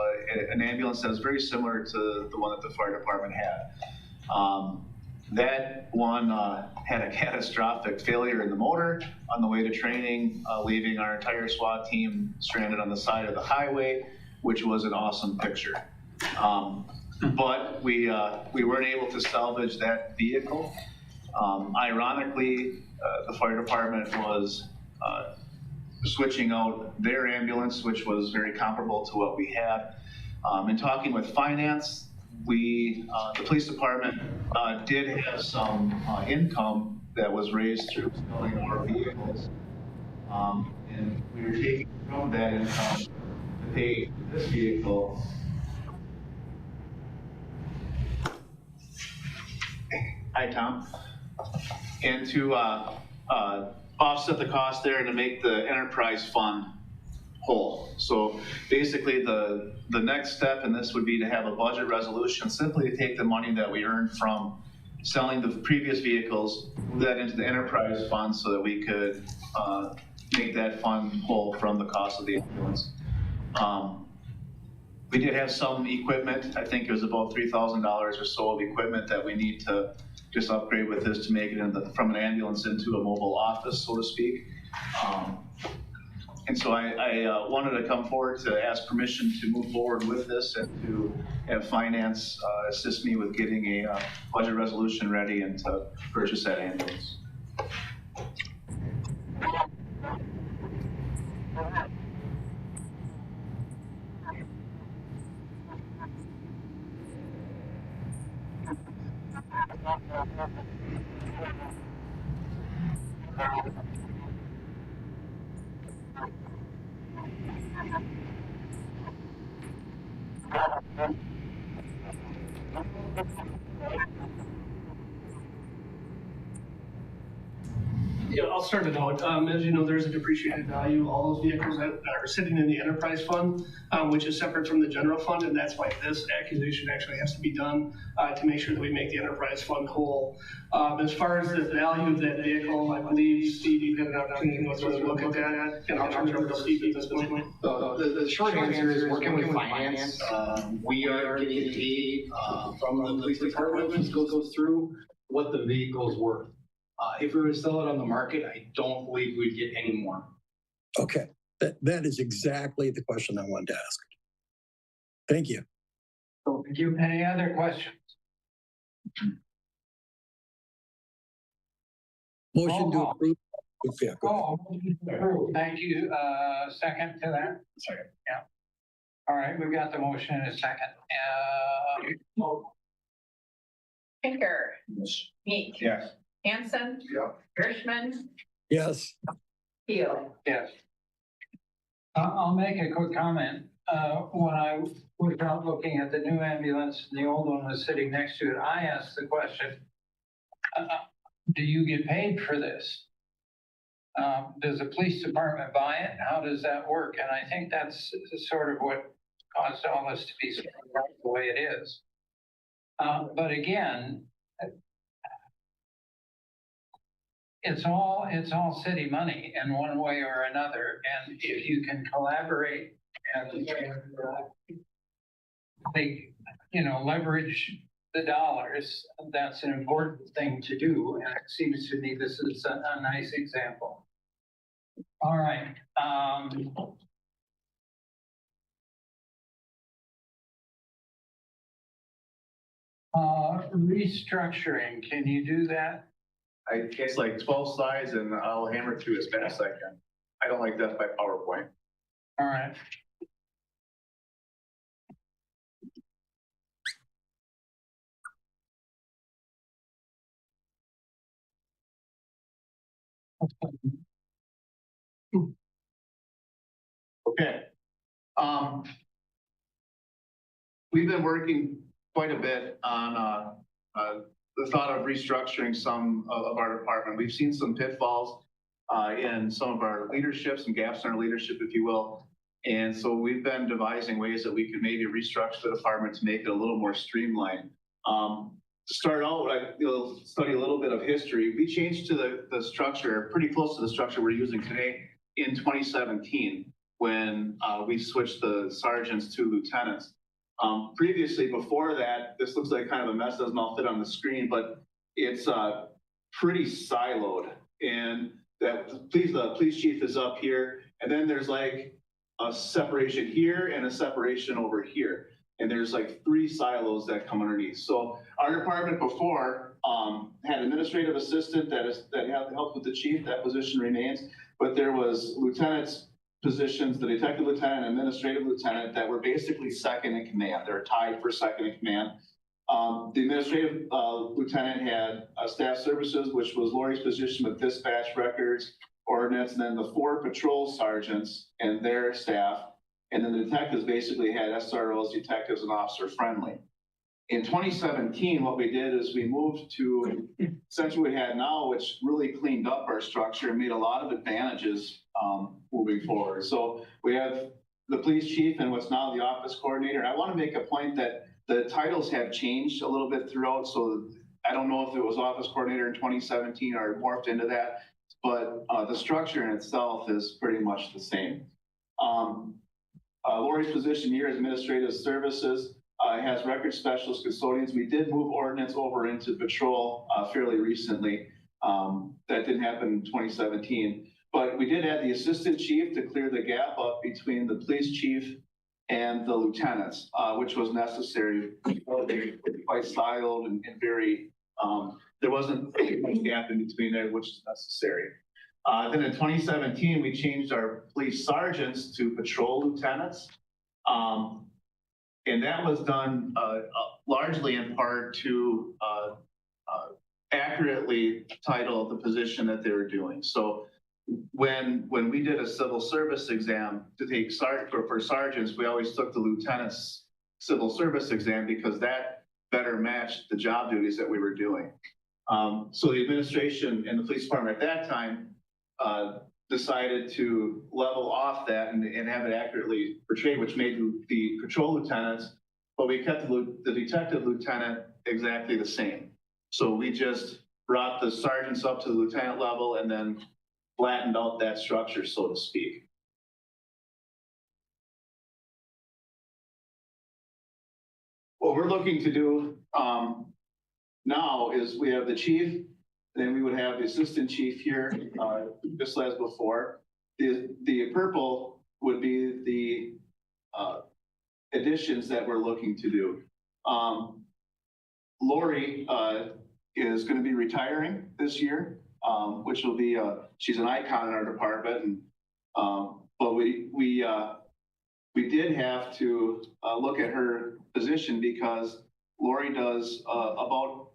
an ambulance that was very similar to the one that the fire department had. That one had a catastrophic failure in the motor on the way to training, leaving our entire SWAT team stranded on the side of the highway, which was an awesome picture. But we weren't able to salvage that vehicle. Ironically, the fire department was switching out their ambulance, which was very comparable to what we had. In talking with finance, the police department did have some income that was raised through selling our vehicles. And we were taking from that income to pay for this vehicle. Hi, Tom. And to offset the cost there and to make the enterprise fund whole. So basically the next step in this would be to have a budget resolution, simply to take the money that we earned from selling the previous vehicles, move that into the enterprise fund so that we could make that fund whole from the cost of the ambulance. We did have some equipment. I think it was about $3,000 or so of equipment that we need to just upgrade with this to make it from an ambulance into a mobile office, so to speak. And so I wanted to come forward to ask permission to move forward with this and to have finance assist me with getting a budget resolution ready and to purchase that ambulance. Yeah, I'll start it out. As you know, there's a depreciated value, all those vehicles that are sitting in the enterprise fund, which is separate from the general fund, and that's why this accusation actually has to be done to make sure that we make the enterprise fund whole. As far as the value of that vehicle, I believe Steve, you had an opportunity to go through and look at that, and I'll turn it over to Steve at this point. The short answer is working with finance. We are getting paid from the police department. This goes through what the vehicle's worth. If we were to sell it on the market, I don't believe we'd get any more. Okay, that is exactly the question I wanted to ask. Thank you. Thank you. Any other questions? Motion to approve. Yeah, go ahead. motion to approve. Thank you. Second to that? Second. Yeah. All right, we've got the motion in a second. Pinker. Meek. Yes. Hanson. Yeah. Hirschman. Yes. Keel. Yes. I'll make a quick comment. When I was out looking at the new ambulance and the old one was sitting next to it, I asked the question, do you get paid for this? Does the police department buy it? How does that work? And I think that's sort of what caused all this to be sort of right the way it is. But again, it's all city money in one way or another. And if you can collaborate and leverage the dollars, that's an important thing to do. And it seems to me this is a nice example. All right. Restructuring, can you do that? I guess like 12 slides and I'll hammer through as fast as I can. I don't like death by PowerPoint. All right. Okay. We've been working quite a bit on the thought of restructuring some of our department. We've seen some pitfalls in some of our leadership, some gaps in our leadership, if you will. And so we've been devising ways that we could maybe restructure the department to make it a little more streamlined. To start out, I'll study a little bit of history. We changed to the structure, pretty close to the structure we're using today in 2017, when we switched the sergeants to lieutenants. Previously, before that, this looks like kind of a mess, doesn't all fit on the screen, but it's pretty siloed. And the police chief is up here, and then there's like a separation here and a separation over here. And there's like 3 silos that come underneath. So our department before had an administrative assistant that had help with the chief. That position remains, but there was lieutenants positions, the detective lieutenant and administrative lieutenant, that were basically second in command. They're tied for second in command. The administrative lieutenant had staff services, which was Lori's position with dispatch, records, ordinance, and then the 4 patrol sergeants and their staff. And then the detectives basically had SROs, detectives, and officer friendly. In 2017, what we did is we moved to essentially what we had now, which really cleaned up our structure and made a lot of advantages moving forward. So we have the police chief and what's now the office coordinator. I want to make a point that the titles have changed a little bit throughout. So I don't know if it was office coordinator in 2017 or morphed into that, but the structure in itself is pretty much the same. Lori's position here is administrative services. Has record specialist custodians. We did move ordinance over into patrol fairly recently. That didn't happen in 2017, but we did add the assistant chief to clear the gap up between the police chief and the lieutenants, which was necessary. They were quite siloed and very, there wasn't much gap in between there, which is necessary. Then in 2017, we changed our police sergeants to patrol lieutenants. And that was done largely in part to accurately title the position that they were doing. So when we did a civil service exam to take for sergeants, we always took the lieutenant's civil service exam because that better matched the job duties that we were doing. So the administration and the police department at that time decided to level off that and have it accurately portrayed, which made the patrol lieutenants, but we kept the detective lieutenant exactly the same. So we just brought the sergeants up to the lieutenant level and then flattened out that structure, so to speak. What we're looking to do now is we have the chief, then we would have the assistant chief here, just as before. The purple would be the additions that we're looking to do. Lori is going to be retiring this year, which will be she's an icon in our department, and but we did have to look at her position because Lori does about,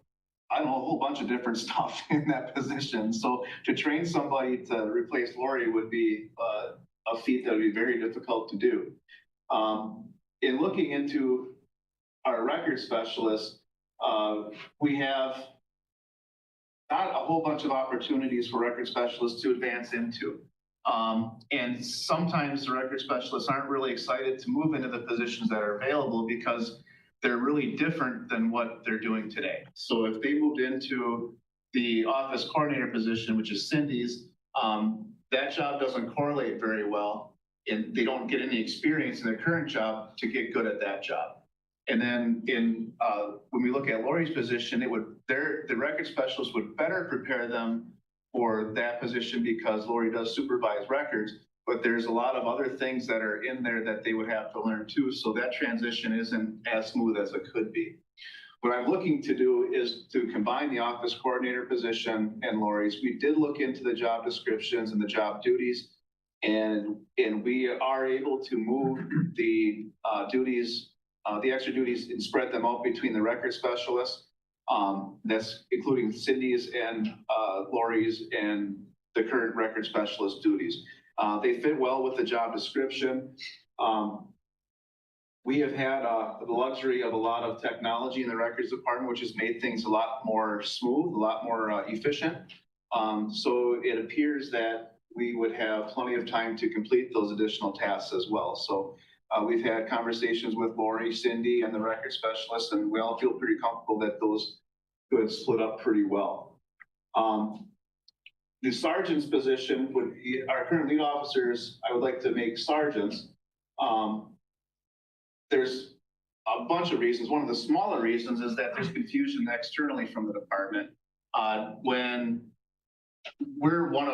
I don't know, a whole bunch of different stuff in that position. So to train somebody to replace Lori would be a feat that would be very difficult to do. In looking into our record specialists, we have not a whole bunch of opportunities for record specialists to advance into. And sometimes the record specialists aren't really excited to move into the positions that are available because they're really different than what they're doing today. So if they moved into the office coordinator position, which is Cindy's, that job doesn't correlate very well, and they don't get any experience in their current job to get good at that job. And then when we look at Lori's position, the record specialist would better prepare them for that position because Lori does supervise records, but there's a lot of other things that are in there that they would have to learn too. So that transition isn't as smooth as it could be. What I'm looking to do is to combine the office coordinator position and Lori's. We did look into the job descriptions and the job duties, and we are able to move the duties, the extra duties, and spread them out between the record specialists. That's including Cindy's and Lori's and the current record specialist duties. They fit well with the job description. We have had the luxury of a lot of technology in the records department, which has made things a lot more smooth, a lot more efficient. So it appears that we would have plenty of time to complete those additional tasks as well. So we've had conversations with Lori, Cindy, and the record specialist, and we all feel pretty comfortable that those could split up pretty well. The sergeant's position would be, our current lead officers, I would like to make sergeants. There's a bunch of reasons. One of the smaller reasons is that there's confusion externally from the department. When we're one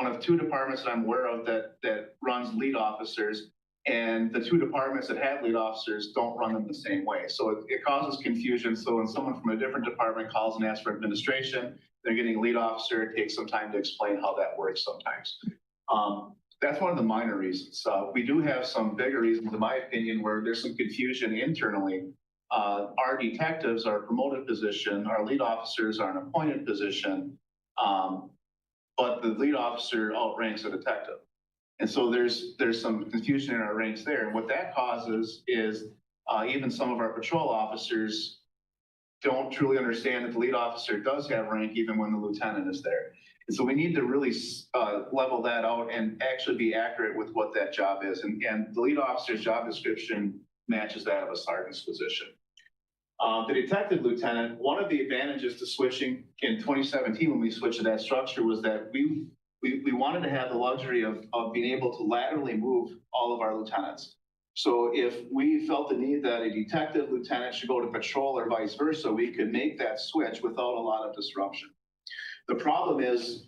of two departments that I'm aware of that runs lead officers, and the two departments that have lead officers don't run them the same way. So it causes confusion. So when someone from a different department calls and asks for administration, they're getting a lead officer. It takes some time to explain how that works sometimes. That's one of the minor reasons. We do have some bigger reasons, in my opinion, where there's some confusion internally. Our detectives are a promoted position. Our lead officers are an appointed position, but the lead officer outranks a detective. And so there's some confusion in our ranks there. And what that causes is even some of our patrol officers don't truly understand that the lead officer does have rank even when the lieutenant is there. And so we need to really level that out and actually be accurate with what that job is. And the lead officer's job description matches that of a sergeant's position. The detective lieutenant, one of the advantages to switching in 2017 when we switched to that structure was that we wanted to have the luxury of being able to laterally move all of our lieutenants. So if we felt the need that a detective lieutenant should go to patrol or vice versa, we could make that switch without a lot of disruption. The problem is,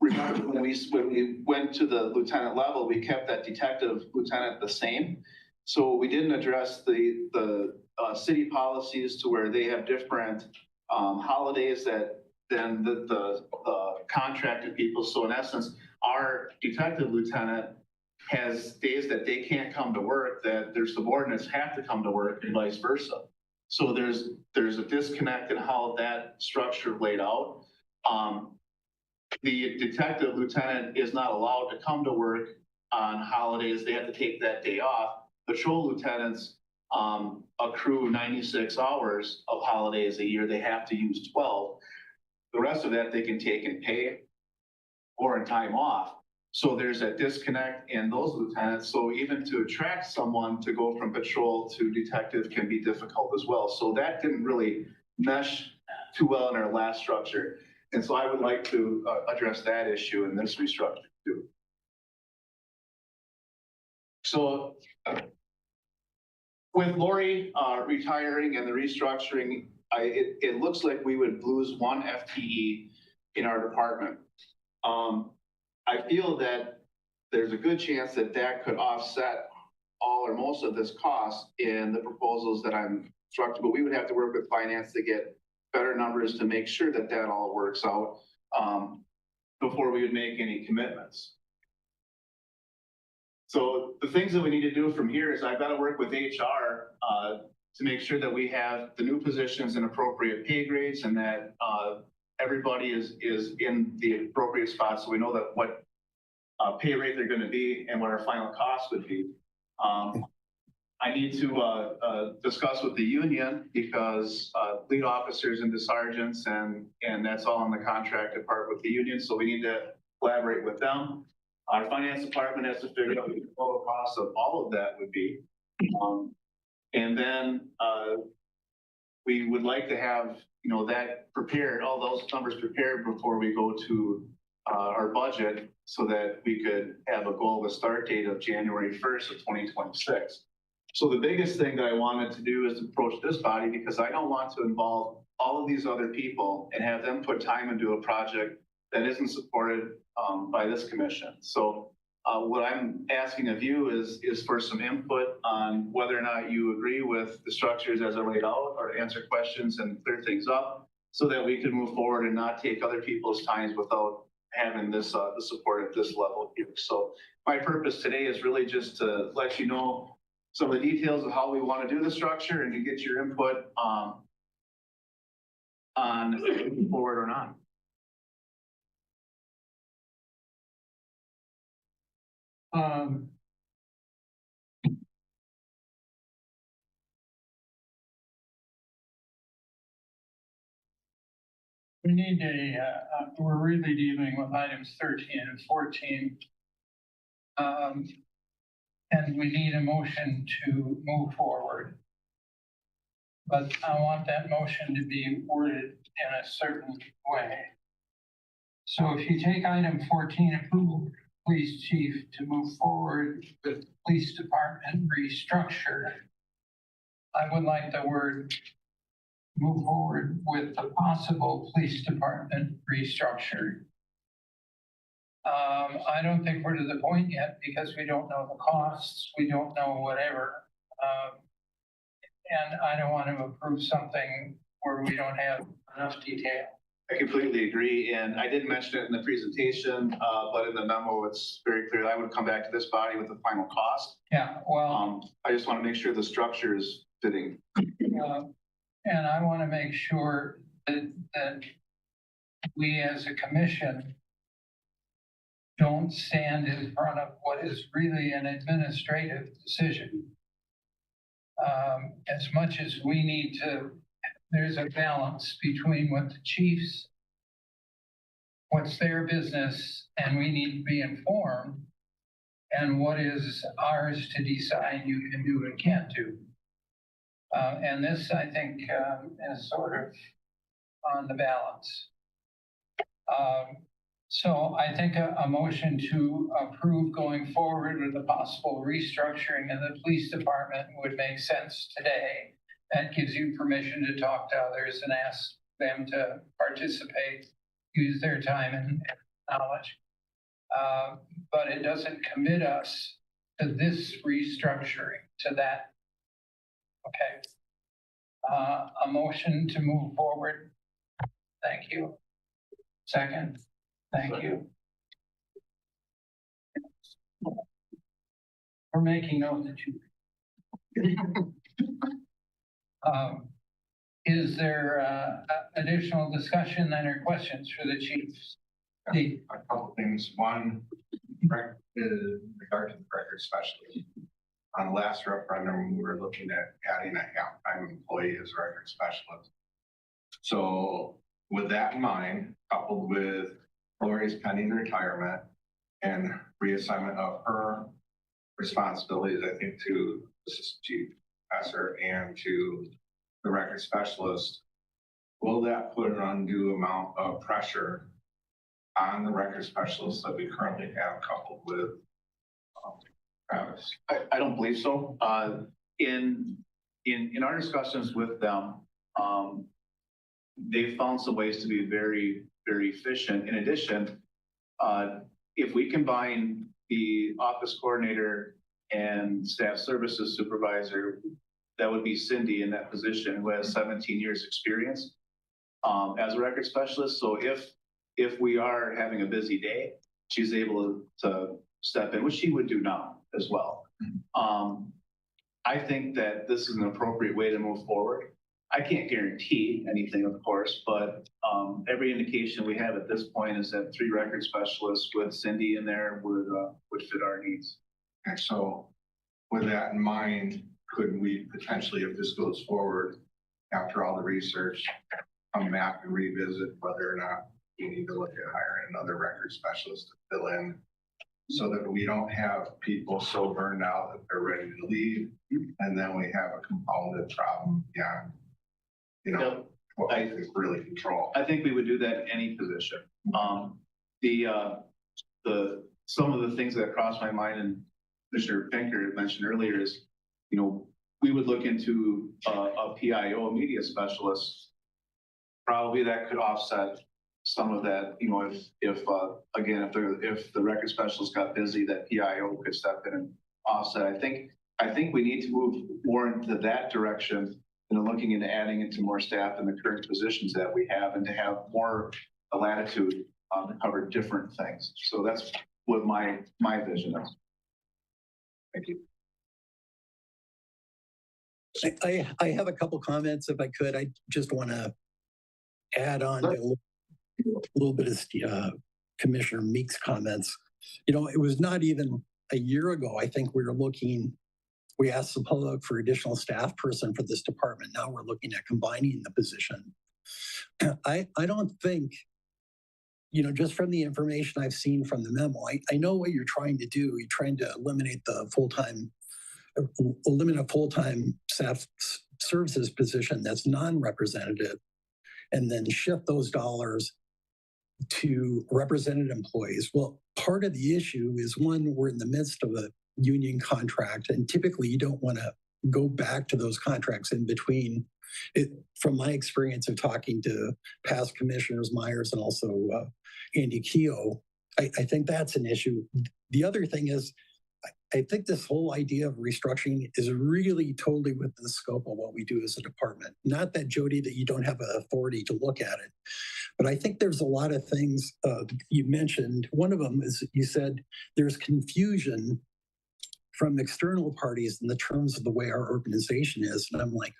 remember when we went to the lieutenant level, we kept that detective lieutenant the same. So we didn't address the city policies to where they have different holidays than the contracted people. So in essence, our detective lieutenant has days that they can't come to work, that their subordinates have to come to work, and vice versa. So there's a disconnect in how that structure laid out. The detective lieutenant is not allowed to come to work on holidays. They have to take that day off. Patrol lieutenants accrue 96 hours of holidays a year. They have to use 12. The rest of that they can take in pay or in time off. So there's a disconnect in those lieutenants. So even to attract someone to go from patrol to detective can be difficult as well. So that didn't really mesh too well in our last structure. And so I would like to address that issue in this restructure too. So with Lori retiring and the restructuring, it looks like we would lose one FTE in our department. I feel that there's a good chance that that could offset all or most of this cost in the proposals that I'm structured, but we would have to work with finance to get better numbers to make sure that that all works out before we would make any commitments. So the things that we need to do from here is I've got to work with HR to make sure that we have the new positions in appropriate pay grades and that everybody is in the appropriate spot, so we know that what pay rate they're going to be and what our final cost would be. I need to discuss with the union because lead officers and the sergeants and that's all in the contracted part with the union, so we need to collaborate with them. Our finance department has to figure out what the total cost of all of that would be. And then we would like to have, you know, that prepared, all those numbers prepared before we go to our budget so that we could have a goal of a start date of January 1st of 2026. So the biggest thing that I wanted to do is approach this body because I don't want to involve all of these other people and have them put time into a project that isn't supported by this commission. So what I'm asking of you is for some input on whether or not you agree with the structures as they're laid out or to answer questions and clear things up so that we can move forward and not take other people's times without having this the support at this level here. So my purpose today is really just to let you know some of the details of how we want to do the structure and to get your input on moving forward or not. We need we're really dealing with items 13 and 14. And we need a motion to move forward. But I want that motion to be worded in a certain way. So if you take item 14, approval police chief to move forward with police department restructure, I would like the word move forward with the possible police department restructure. I don't think we're to the point yet because we don't know the costs, we don't know whatever. And I don't want to approve something where we don't have enough detail. I completely agree, and I didn't mention it in the presentation, but in the memo, it's very clear. I would come back to this body with the final cost. Yeah, well, I just want to make sure the structure is fitting. And I want to make sure that we as a commission don't stand in front of what is really an administrative decision. As much as we need to, there's a balance between what the chiefs, what's their business, and we need to be informed, and what is ours to decide you can do and can't do. And this, I think, is sort of on the balance. So I think a motion to approve going forward with a possible restructuring of the police department would make sense today. That gives you permission to talk to others and ask them to participate, use their time and knowledge. But it doesn't commit us to this restructuring, to that. Okay. A motion to move forward. Thank you. Second. Thank you. We're making note that you. Is there additional discussion and or questions for the chiefs? A couple things. One, in regard to the record specialist. On the last referendum, we were looking at adding a half-time employee as a record specialist. So with that in mind, coupled with Lori's pending retirement and reassignment of her responsibilities, I think, to the assistant chief professor and to the record specialist, will that put an undue amount of pressure on the record specialists that we currently have coupled with Travis? I don't believe so. In our discussions with them, they've found some ways to be very, very efficient. In addition, if we combine the office coordinator and staff services supervisor, that would be Cindy in that position, who has 17 years experience as a record specialist. So if we are having a busy day, she's able to step in, which she would do now as well. I think that this is an appropriate way to move forward. I can't guarantee anything, of course, but every indication we have at this point is that 3 record specialists with Cindy in there would fit our needs. And so with that in mind, could we potentially, if this goes forward, after all the research, come back and revisit whether or not we need to look at hiring another record specialist to fill in, so that we don't have people so burned out that they're ready to leave, and then we have a compounded problem beyond, what I could really control. I think we would do that in any position. Some of the things that crossed my mind, and Mr. Pinker had mentioned earlier, is, we would look into a PIO, a media specialist. Probably that could offset some of that, if the record specialist got busy, that PIO could step in and offset. I think we need to move more into that direction, looking into adding into more staff in the current positions that we have, and to have more latitude to cover different things. So that's what my vision is. Thank you. I have a couple comments if I could. I just want to add on to a little bit of Commissioner Meek's comments. It was not even a year ago, I think we asked the public for additional staff person for this department. Now we're looking at combining the position. I don't think, just from the information I've seen from the memo, I know what you're trying to do. You're trying to eliminate a full-time staff services position that's non-representative, and then shift those dollars to represented employees. Well, part of the issue is, one, we're in the midst of a union contract, and typically you don't want to go back to those contracts in between. From my experience of talking to past commissioners, Myers, and also Andy Keogh, I think that's an issue. The other thing is, I think this whole idea of restructuring is really totally within the scope of what we do as a department. Not that, Jody, that you don't have an authority to look at it, but I think there's a lot of things you mentioned. One of them is, you said there's confusion from external parties in the terms of the way our organization is. And I'm like,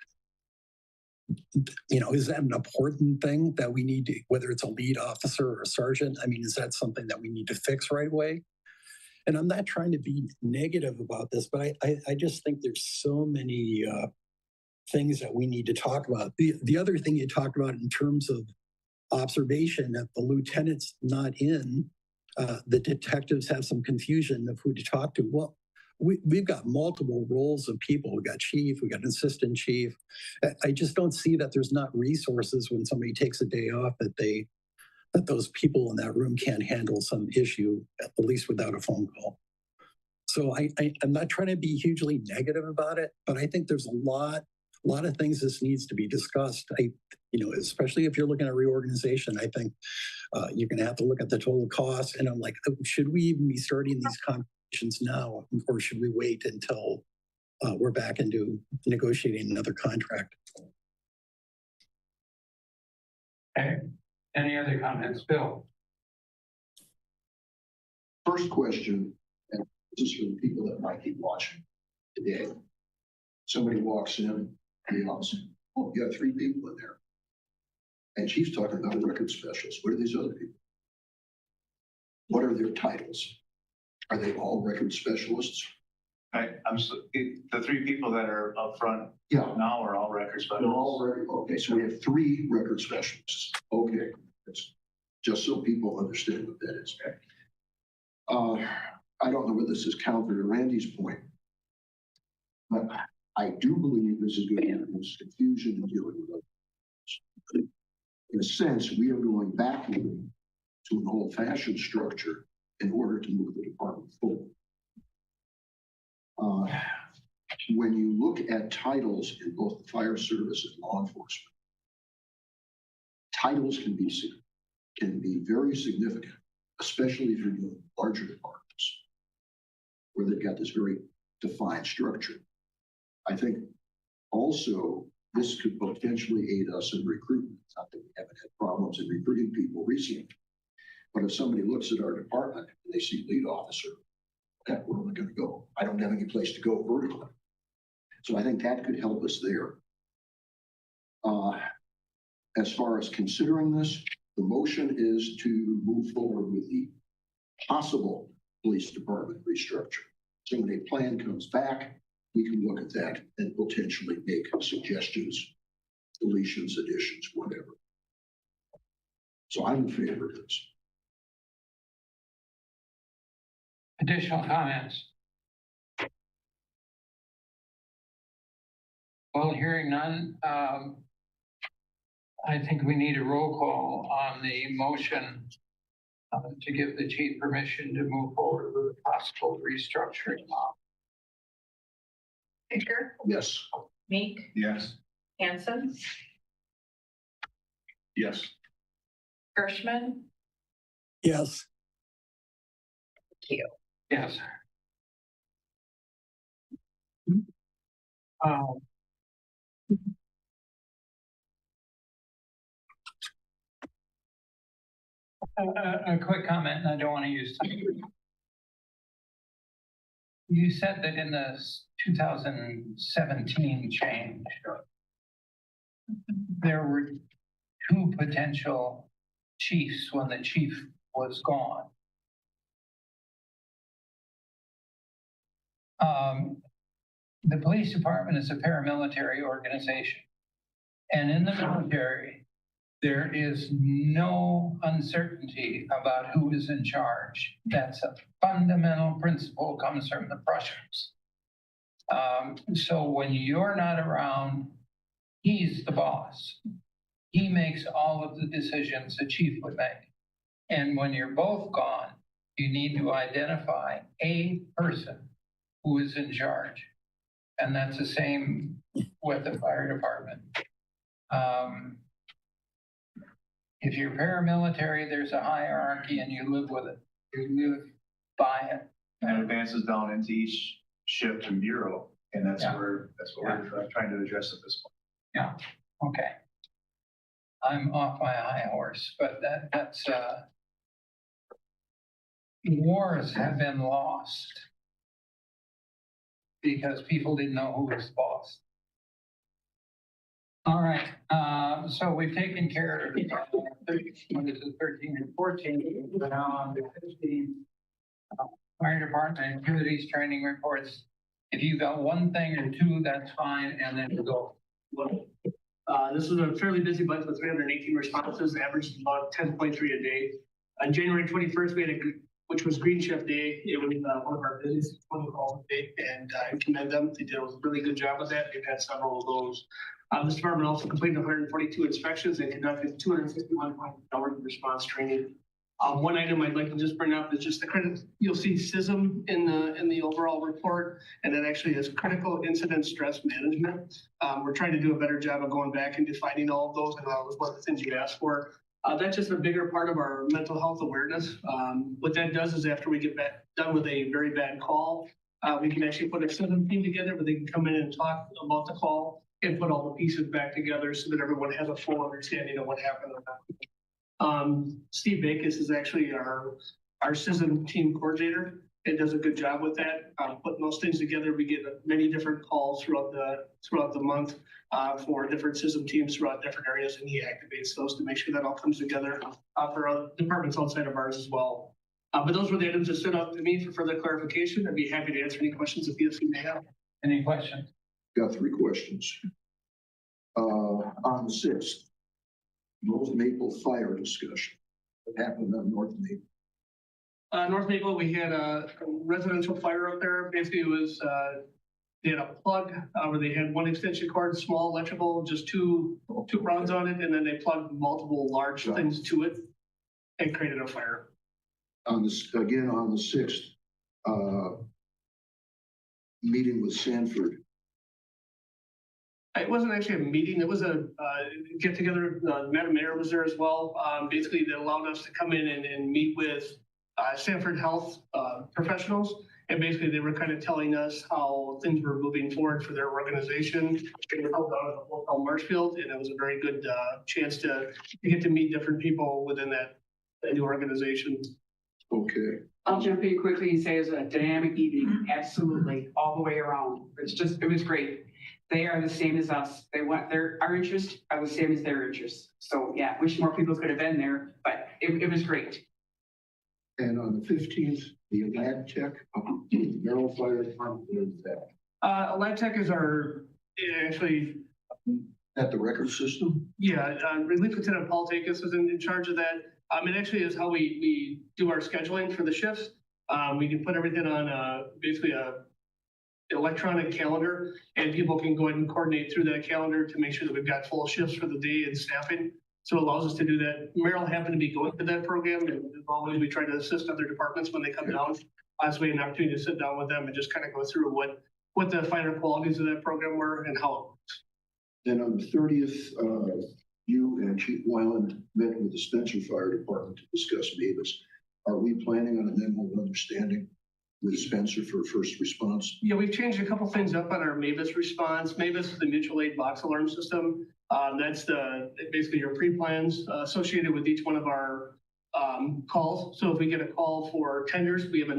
is that an important thing that we need to, whether it's a lead officer or a sergeant? Is that something that we need to fix right away? And I'm not trying to be negative about this, but I just think there's so many things that we need to talk about. The other thing you talked about in terms of observation, that the lieutenant's not in, the detectives have some confusion of who to talk to. Well, we've got multiple roles of people. We've got chief, we've got an assistant chief. I just don't see that there's not resources when somebody takes a day off that those people in that room can't handle some issue, at least without a phone call. So I'm not trying to be hugely negative about it, but I think there's a lot of things this needs to be discussed. Especially if you're looking at reorganization, I think you're going to have to look at the total cost. And I'm like, should we even be starting these conversations now, or should we wait until we're back into negotiating another contract? Okay. Any other comments, Bill? First question, and this is for the people that might be watching today. Somebody walks in the office, Oh, you have 3 people in there. And she's talking about record specialists. What are these other people? What are their titles? Are they all record specialists? The 3 people that are up front Yeah. now are all record They're all specialists. record, okay, so we have 3 record specialists. Okay, that's just so people understand what that is. I don't know whether this is counter to Randy's point, but I do believe this is going to introduce confusion in dealing with others. In a sense, we are going backward to an old-fashioned structure in order to move the department forward. When you look at titles in both the fire service and law enforcement, titles can be very significant, especially if you're dealing with larger departments, where they've got this very defined structure. I think also this could potentially aid us in recruitment. Not that we haven't had problems in recruiting people recently, but if somebody looks at our department and they see lead officer, okay, where am I going to go? I don't have any place to go vertically. So I think that could help us there. As far as considering this, the motion is to move forward with the possible police department restructure. So when a plan comes back, we can look at that and potentially make suggestions, deletions, additions, whatever. So I'm in favor of this. Additional comments? Well, hearing none, I think we need a roll call on the motion to give the chief permission to move forward with a possible restructuring. Pinker, Yes. Meek, Yes. Hanson, Yes. Gershman, Yes. Keel. Yes. A quick comment, and I don't want to use time. You said that in the 2017 change, there were 2 potential chiefs when the chief was gone. The police department is a paramilitary organization. And in the military, there is no uncertainty about who is in charge. That's a fundamental principle, comes from the Prussians. So when you're not around, he's the boss. He makes all of the decisions the chief would make. And when you're both gone, you need to identify a person who is in charge. And that's the same with the fire department. If you're paramilitary, there's a hierarchy and you live with it. You live by it. And it advances down into each shift and bureau. And that's Yeah. what we're trying to address at this point. Yeah, okay. I'm off my high horse, but that's wars have been lost because people didn't know who was the boss. All right, so we've taken care of 13 and 14, but now on to 15. Fire department activities, training reports. If you've got 1 thing or 2, that's fine, and then we'll go. This was a fairly busy month with 318 responses, averaged about 10.3 a day. On January 21st, we had which was Green Chef Day. It was one of our busiest 20 calls a day, and I commend them. They did a really good job with that. They've had several of those. This department also completed 142 inspections and conducted 251 hours of response training. 1 item I'd like to just bring up is just the credit. You'll see CISM in the overall report, and that actually is critical incident stress management. We're trying to do a better job of going back and defining all of those, and that was one of the things you asked for. That's just a bigger part of our mental health awareness. What that does is after we get done with a very bad call, we can actually put a CISM team together where they can come in and talk about the call and put all the pieces back together so that everyone has a full understanding of what happened. Steve Bakis is actually our CISM team coordinator, It does a good job with that, putting those things together. We get many different calls throughout the month for different system teams throughout different areas, and he activates those to make sure that all comes together for other departments outside of ours as well. But those were the items that stood out to me for further clarification. I'd be happy to answer any questions if you may have. Any questions? Got 3 questions. On the 6th, North Maple fire discussion. What happened on North Maple? North Maple, we had a residential fire up there. Basically, it was, they had a plug where they had one extension cord, small electrical, just two rounds on it, and then they plugged multiple large things to it and created a fire. On this, again, on the 6th, meeting with Sanford. It wasn't actually a meeting. It was a get together. Madam Mayor was there as well. Basically, they allowed us to come in and meet with Sanford Health professionals. And basically, they were kind of telling us how things were moving forward for their organization. They were held out at a local Marshfield, and it was a very good chance to get to meet different people within that new organization. Okay. I'll jump in quickly and say it was a dynamic evening, absolutely, all the way around. It was great. They are the same as us. Our interests are the same as their interests. So yeah, wish more people could have been there, but it was great. And on the 15th, the lab tech, Merrill Fire Department is that. Lab Tech is our, actually. At the record system? Yeah, Relief Lieutenant Paul Takis is in charge of that. It actually is how we do our scheduling for the shifts. We can put everything on basically a electronic calendar, and people can go ahead and coordinate through that calendar to make sure that we've got full shifts for the day and staffing. So it allows us to do that. Merrill happened to be going to that program, and as always, we try to assist other departments when they come down. As we had an opportunity to sit down with them and just kind of go through what the finer qualities of that program were and how it works. Then on the 30th, you and Chief Weiland met with the Spencer Fire Department to discuss Mavis. Are we planning on a memo of understanding with Spencer for first response? Yeah, we've changed a couple things up on our Mavis response. Mavis is the mutual aid box alarm system. That's basically your pre-plans associated with each one of our calls. So if we get a call for tenders, we have a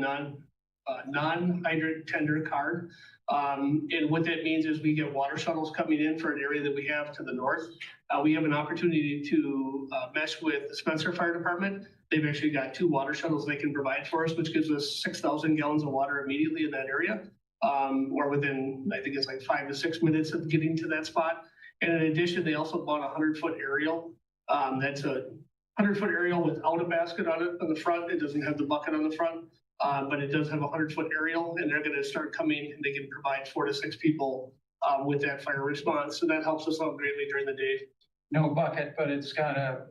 non-hydrant tender card. And what that means is we get water shuttles coming in for an area that we have to the north. We have an opportunity to mesh with the Spencer Fire Department. They've actually got 2 water shuttles they can provide for us, which gives us 6,000 gallons of water immediately in that area, or within, I think it's like 5 to 6 minutes of getting to that spot. And in addition, they also bought a 100-foot aerial. That's a 100-foot aerial without a basket on it on the front. It doesn't have the bucket on the front, but it does have a 100-foot aerial, and they're going to start coming, and they can provide 4 to 6 people with that fire response. So that helps us out greatly during the day. No bucket, but it's got a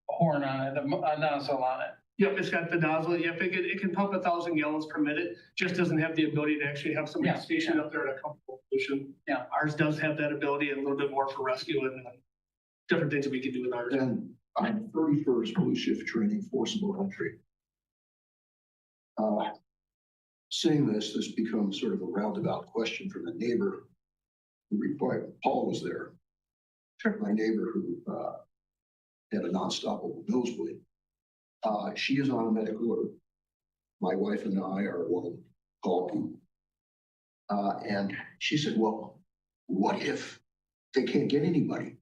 horn on it, a nozzle on it. Yep, it's got the nozzle. Yep, it can pump 1,000 gallons per minute. Just doesn't have the ability to actually have somebody stationed up there in a comfortable position. Yeah, ours does have that ability and a little bit more for rescue and different things that we can do with ours. And on 31st, blue shift training, forcible entry. Saying this becomes sort of a roundabout question from a neighbor who replied. Paul was there. Sure. My neighbor who had a non-stoppable nosebleed. She is on a medical alert. My wife and I are one call people. And she said, well, what if they can't get anybody?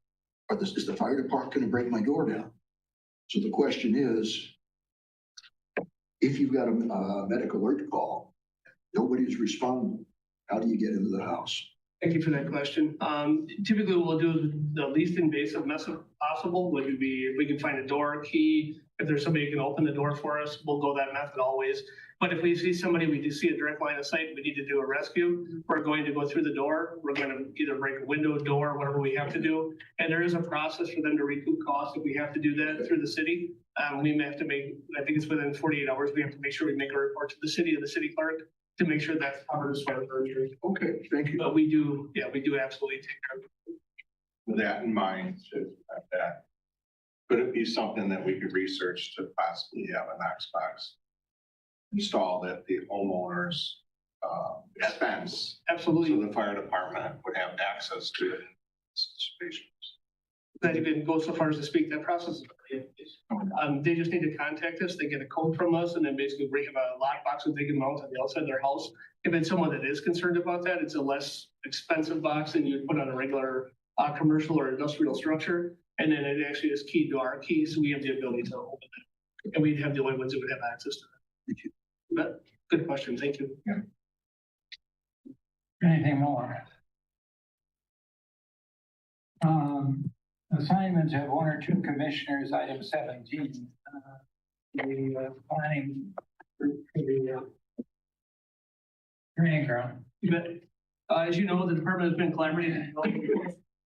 Is the fire department going to break my door down? So the question is, if you've got a medical alert call, nobody's responding, how do you get into the house? Thank you for that question. Typically what we'll do is the least invasive method possible would be if we can find a door key, if there's somebody who can open the door for us, we'll go that method always. But if we see somebody, we do see a direct line of sight, we need to do a rescue, we're going to go through the door, we're going to either break a window, door, whatever we have to do. And there is a process for them to recoup costs if we have to do that through the city. We may have to make, I think it's within 48 hours, we have to make sure we make a report to the city and the city clerk to make sure that's covered as far as our injuries. Okay, thank you. But we do absolutely take care of it. With that in mind, could it be something that we could research to possibly have a Knox box installed at the homeowner's expense? Absolutely. So the fire department would have access to it in situations. That even goes so far as to speak, that process is already They just need to contact us, they get a code from us, and then basically we have a lockbox that they can mount on the outside of their house. If it's someone that is concerned about that, it's a less expensive box than you'd put on a regular commercial or industrial structure. And then it actually is keyed to our key, so we have the ability to open it. And we'd have the only ones that would have access to that. Thank you. But good question, thank you. Yeah. Anything more? Assignments have one or two commissioners, item 17. The planning for the training ground. As you know, the department has been collaborating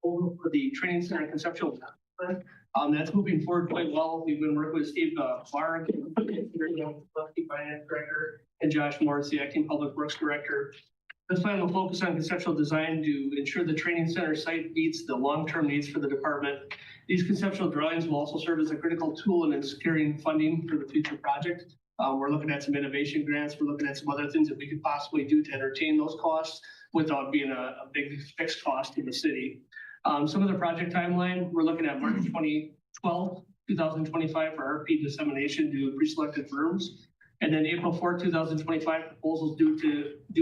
for the training center and conceptual plan. That's moving forward quite well. We've been working with Steve Barr, the finance director, and Josh Morris, the acting public works director. This plan will focus on conceptual design to ensure the training center site meets the long-term needs for the department. These conceptual drawings will also serve as a critical tool in securing funding for the future project. We're looking at some innovation grants. We're looking at some other things that we could possibly do to entertain those costs without being a big fixed cost to the city. Some of the project timeline, we're looking at March 2025 for RFP dissemination to pre-selected firms. And then April 4th, 2025, proposals due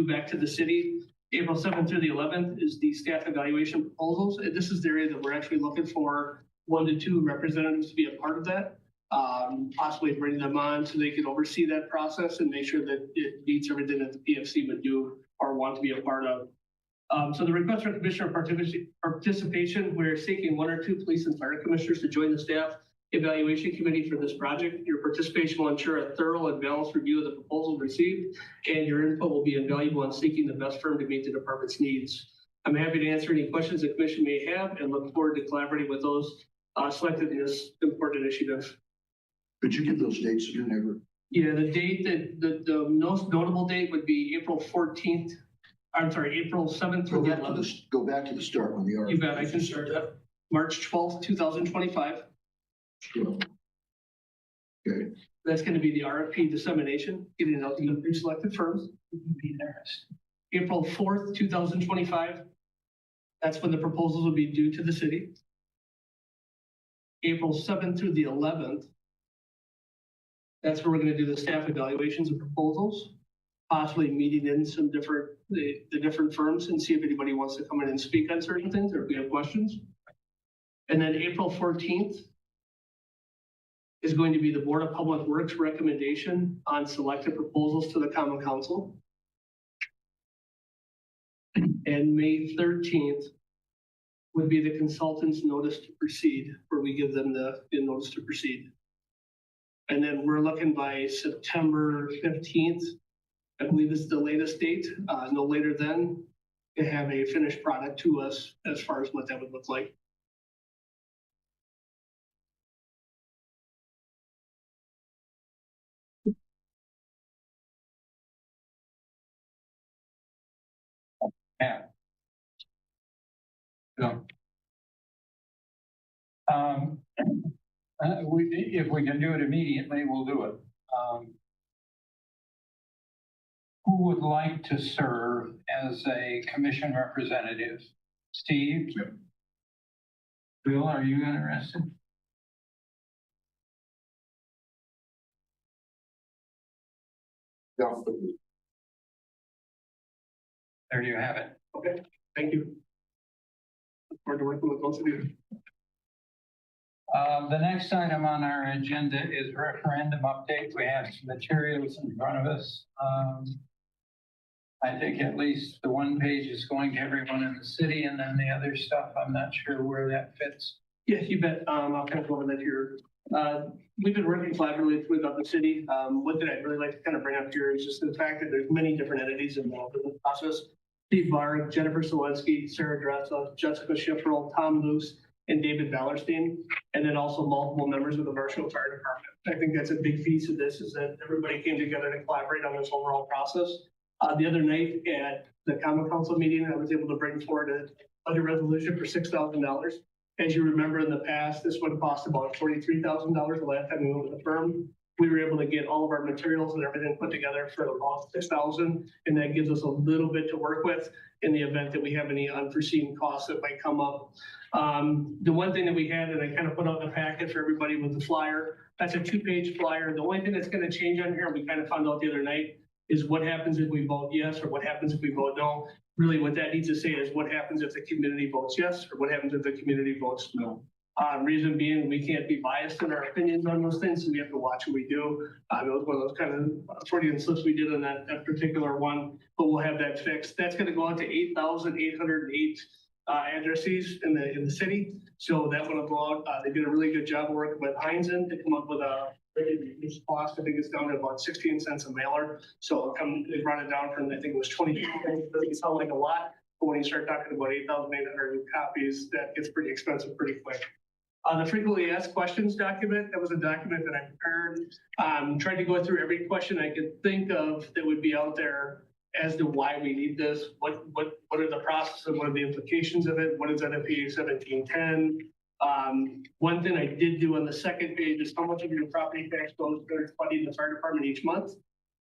back to the city. April 7th through the 11th is the staff evaluation proposals. And this is the area that we're actually looking for 1 to 2 representatives to be a part of that. Possibly bring them on so they can oversee that process and make sure that it meets everything that the PFC would do or want to be a part of. So the request for commissioner participation, we're seeking 1 or 2 police and fire commissioners to join the staff evaluation committee for this project. Your participation will ensure a thorough and balanced review of the proposal received, and your input will be invaluable in seeking the best firm to meet the department's needs. I'm happy to answer any questions the commission may have and look forward to collaborating with those selected in this important initiative. Could you give those dates again, Edward? Yeah, the date that the most notable date would be April 14th. I'm sorry, April 7th through the 11th. Go back to the start when the RFP. You bet, I can start that. March 12th, 2025. Sure. Okay. That's going to be the RFP dissemination, getting it out to the pre-selected firms. April 4th, 2025. That's when the proposals will be due to the city. April 7th through the 11th. That's where we're going to do the staff evaluations and proposals, possibly meeting in some the different firms and see if anybody wants to come in and speak on certain things or if we have questions. And then April 14th is going to be the Board of Public Works recommendation on selected proposals to the Common Council. And May 13th would be the consultant's notice to proceed, where we give them the notice to proceed. And then we're looking by September 15th, I believe is the latest date, no later than, to have a finished product to us as far as what that would look like. Yeah. So, if we can do it immediately, we'll do it. Who would like to serve as a commission representative? Steve? Yep. Bill, are you interested? Yeah. There you have it. Okay, thank you. Look forward to working with both of you. The next item on our agenda is referendum update. We have some materials in front of us. I think at least the one page is going to everyone in the city, and then the other stuff, I'm not sure where that fits. Yeah, you bet. I'll kind of go over that here. We've been working collaboratively with the city. One thing I'd really like to kind of bring up here is just the fact that there's many different entities involved in the process. Steve Barr, Jennifer Sawinski, Sarah Dressa, Jessica Schifferl, Tom Luce, and David Ballerstein, and then also multiple members of the Marshfield Fire Department. I think that's a big piece of this, is that everybody came together to collaborate on this overall process. The other night at the Common Council meeting, I was able to bring forward a budget resolution for $6,000. As you remember in the past, this would have cost about $43,000 the last time we went with the firm. we were able to get all of our materials and everything put together for about 6,000. And that gives us a little bit to work with in the event that we have any unforeseen costs that might come up. The one thing that we had, and I kind of put out in the packet for everybody with the flyer, that's a 2-page flyer. The only thing that's going to change on here, we kind of found out the other night, is what happens if we vote yes or what happens if we vote no. Really what that needs to say is what happens if the community votes yes or what happens if the community votes no. Reason being, we can't be biased in our opinions on those things, so we have to watch what we do. It was one of those kind of Freudian slips we did on that particular one, but we'll have that fixed. That's going to go out to 8,808 addresses in the city. So that one will go out. They did a really good job working with Heinzen to come up with a reduced cost. I think it's down to about 16 cents a mailer. So they brought it down from, I think it was 22 cents. It doesn't sound like a lot, but when you start talking about 8,800 copies, that gets pretty expensive pretty quick. The frequently asked questions document, that was a document that I prepared. Tried to go through every question I could think of that would be out there as to why we need this, what are the processes, what are the implications of it, what is NFPA 1710. One thing I did do on the second page is how much of your property tax goes to funding the fire department each month.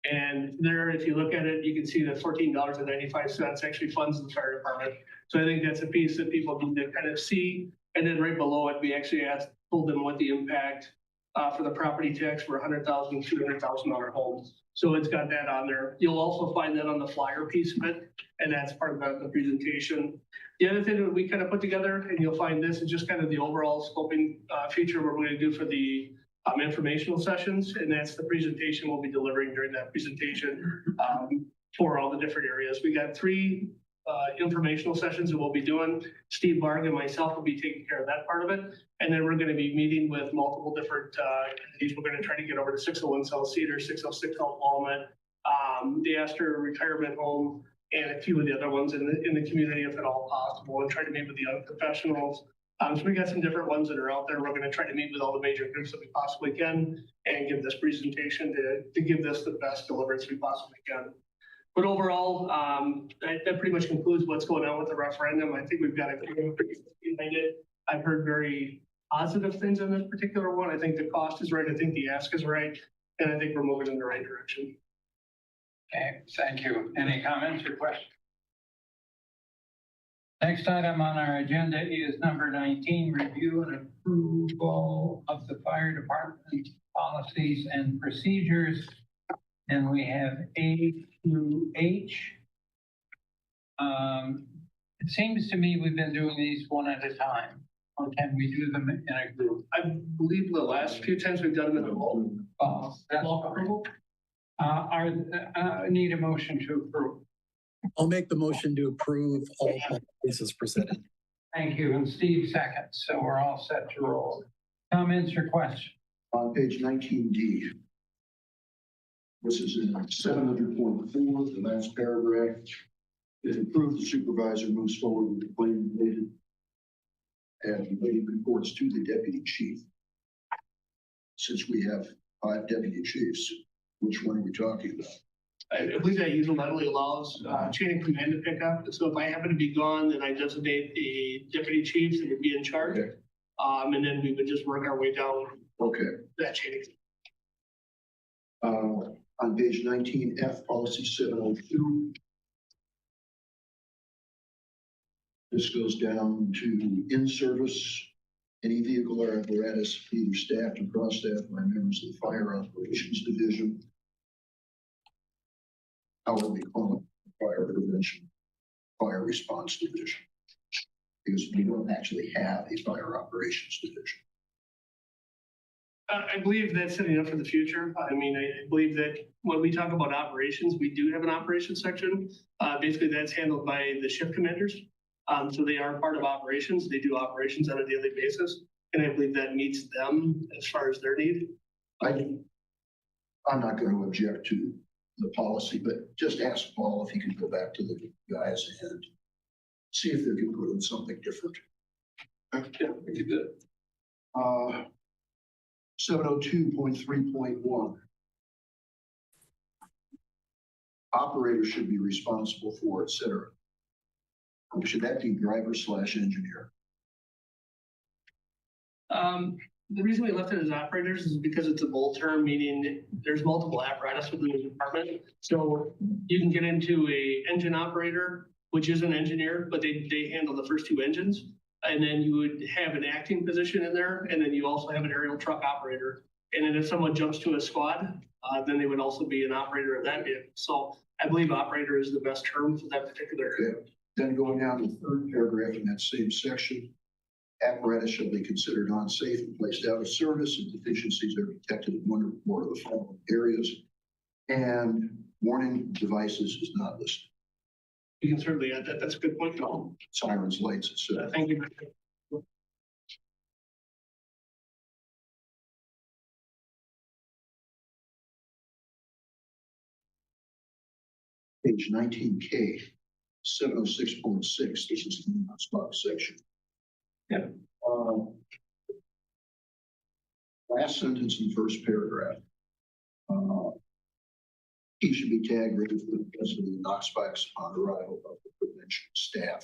And there, if you look at it, you can see that $14.95 actually funds the fire department. So I think that's a piece that people need to kind of see. And then right below it, we actually told them what the impact for the property tax for $100,000, $200,000 homes. So it's got that on there. You'll also find that on the flyer piece of it, and that's part of the presentation. The other thing that we kind of put together, and you'll find this is just kind of the overall scoping feature we're going to do for the informational sessions, and that's the presentation we'll be delivering during that presentation for all the different areas. We got 3 informational sessions that we'll be doing. Steve Barg and myself will be taking care of that part of it. And then we're going to be meeting with multiple different entities. We're going to try to get over to 601 South Cedar, 606 South Walnut, the Astor Retirement Home, and a few of the other ones in the community if at all possible, and try to meet with the young professionals. So we got some different ones that are out there. We're going to try to meet with all the major groups that we possibly can and give this presentation to give this the best deliverance we possibly can. But overall, that pretty much concludes what's going on with the referendum. I think we've got a pretty behind it. I've heard very positive things on this particular one. I think the cost is right. I think the ask is right. And I think we're moving in the right direction. Okay, thank you. Any comments or questions? Next item on our agenda is number 19, review and approval of the fire department policies and procedures. And we have A through H. It seems to me we've been doing these one at a time. Or can we do them in a group? I believe the last few times we've done them in a bulk. That's approval. Need a motion to approve. I'll make the motion to approve all policies presented. Thank you. And Steve seconds. So we're all set to roll. Comments or questions? On page 19D. This is in 700.4, the last paragraph. If approved, the supervisor moves forward with the claim related and related reports to the deputy chief. Since we have 5 deputy chiefs, which one are we talking about? I believe that unilaterally allows chain of command to pick up. So if I happen to be gone, then I designate the deputy chiefs that would be in charge. Okay. And then we would just work our way down that chain of command. On page 19F, policy 702. This goes down to in-service, any vehicle or apparatus, either staffed or cross-staffed by members of the Fire Operations Division. However we call it, Fire Prevention, Fire Response Division. Because we don't actually have a Fire Operations Division. I believe that's setting up for the future. I mean, I believe that when we talk about operations, we do have an operations section. Basically, that's handled by the shift commanders. So they are part of operations. They do operations on a daily basis. And I believe that meets them as far as their need. I'm not going to object to the policy, but just ask Paul if he can go back to the guys and see if they can put in something different. Yeah, we could do it. 702.3.1. Operator should be responsible for, etc. Or should that be driver/engineer? The reason we left it as operators is because it's a bold term, meaning there's multiple apparatus within the department. So you can get into a engine operator, which is an engineer, but they handle the first two engines. And then you would have an acting position in there, and then you also have an aerial truck operator. And then if someone jumps to a squad, then they would also be an operator of that vehicle. So I believe operator is the best term for that particular area. Then going down to the third paragraph in that same section, apparatus shall be considered unsafe and placed out of service if deficiencies are detected in one or more of the following areas. And warning devices is not listed. You can certainly add that. That's a good point. Sirens, lights, etc. Thank you. Page 19K, 706.6, this is the spot section. Yeah. Last sentence in the first paragraph. He should be tagged ready for the president of the Knox spikes upon arrival of the prevention staff.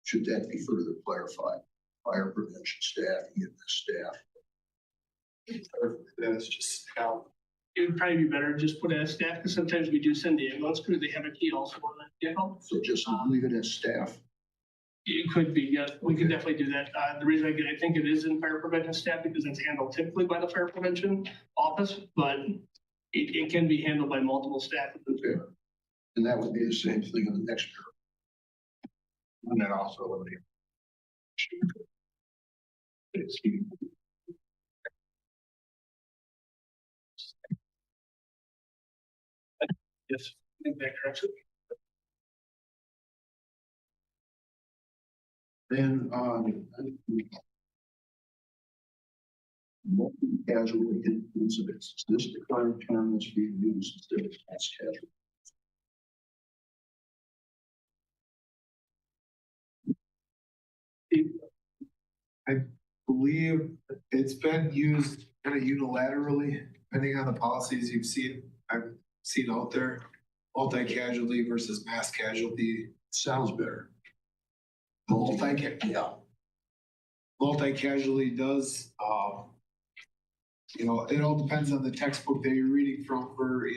Should that be further clarified? Fire prevention staff, EMS staff. That's just how. It would probably be better to just put it as staff, because sometimes we do send the ambulance crew, they have a key also on that vehicle. So just leave it as staff. It could be, yes, we could definitely do that. The reason I think it is in fire prevention staff because it's handled typically by the fire prevention office, but it can be handled by multiple staff. Okay. And that would be the same thing in the next paragraph. And then also eliminate. Yes, I think that corrects it. Then on multi-casualty incidents, is this the current term that's being used instead of mass casualty? I believe it's been used kind of unilaterally, depending on the policies I've seen out there. Multi-casualty versus mass casualty. Sounds better. Multi-casualty does, it all depends on the textbook that you're reading from for,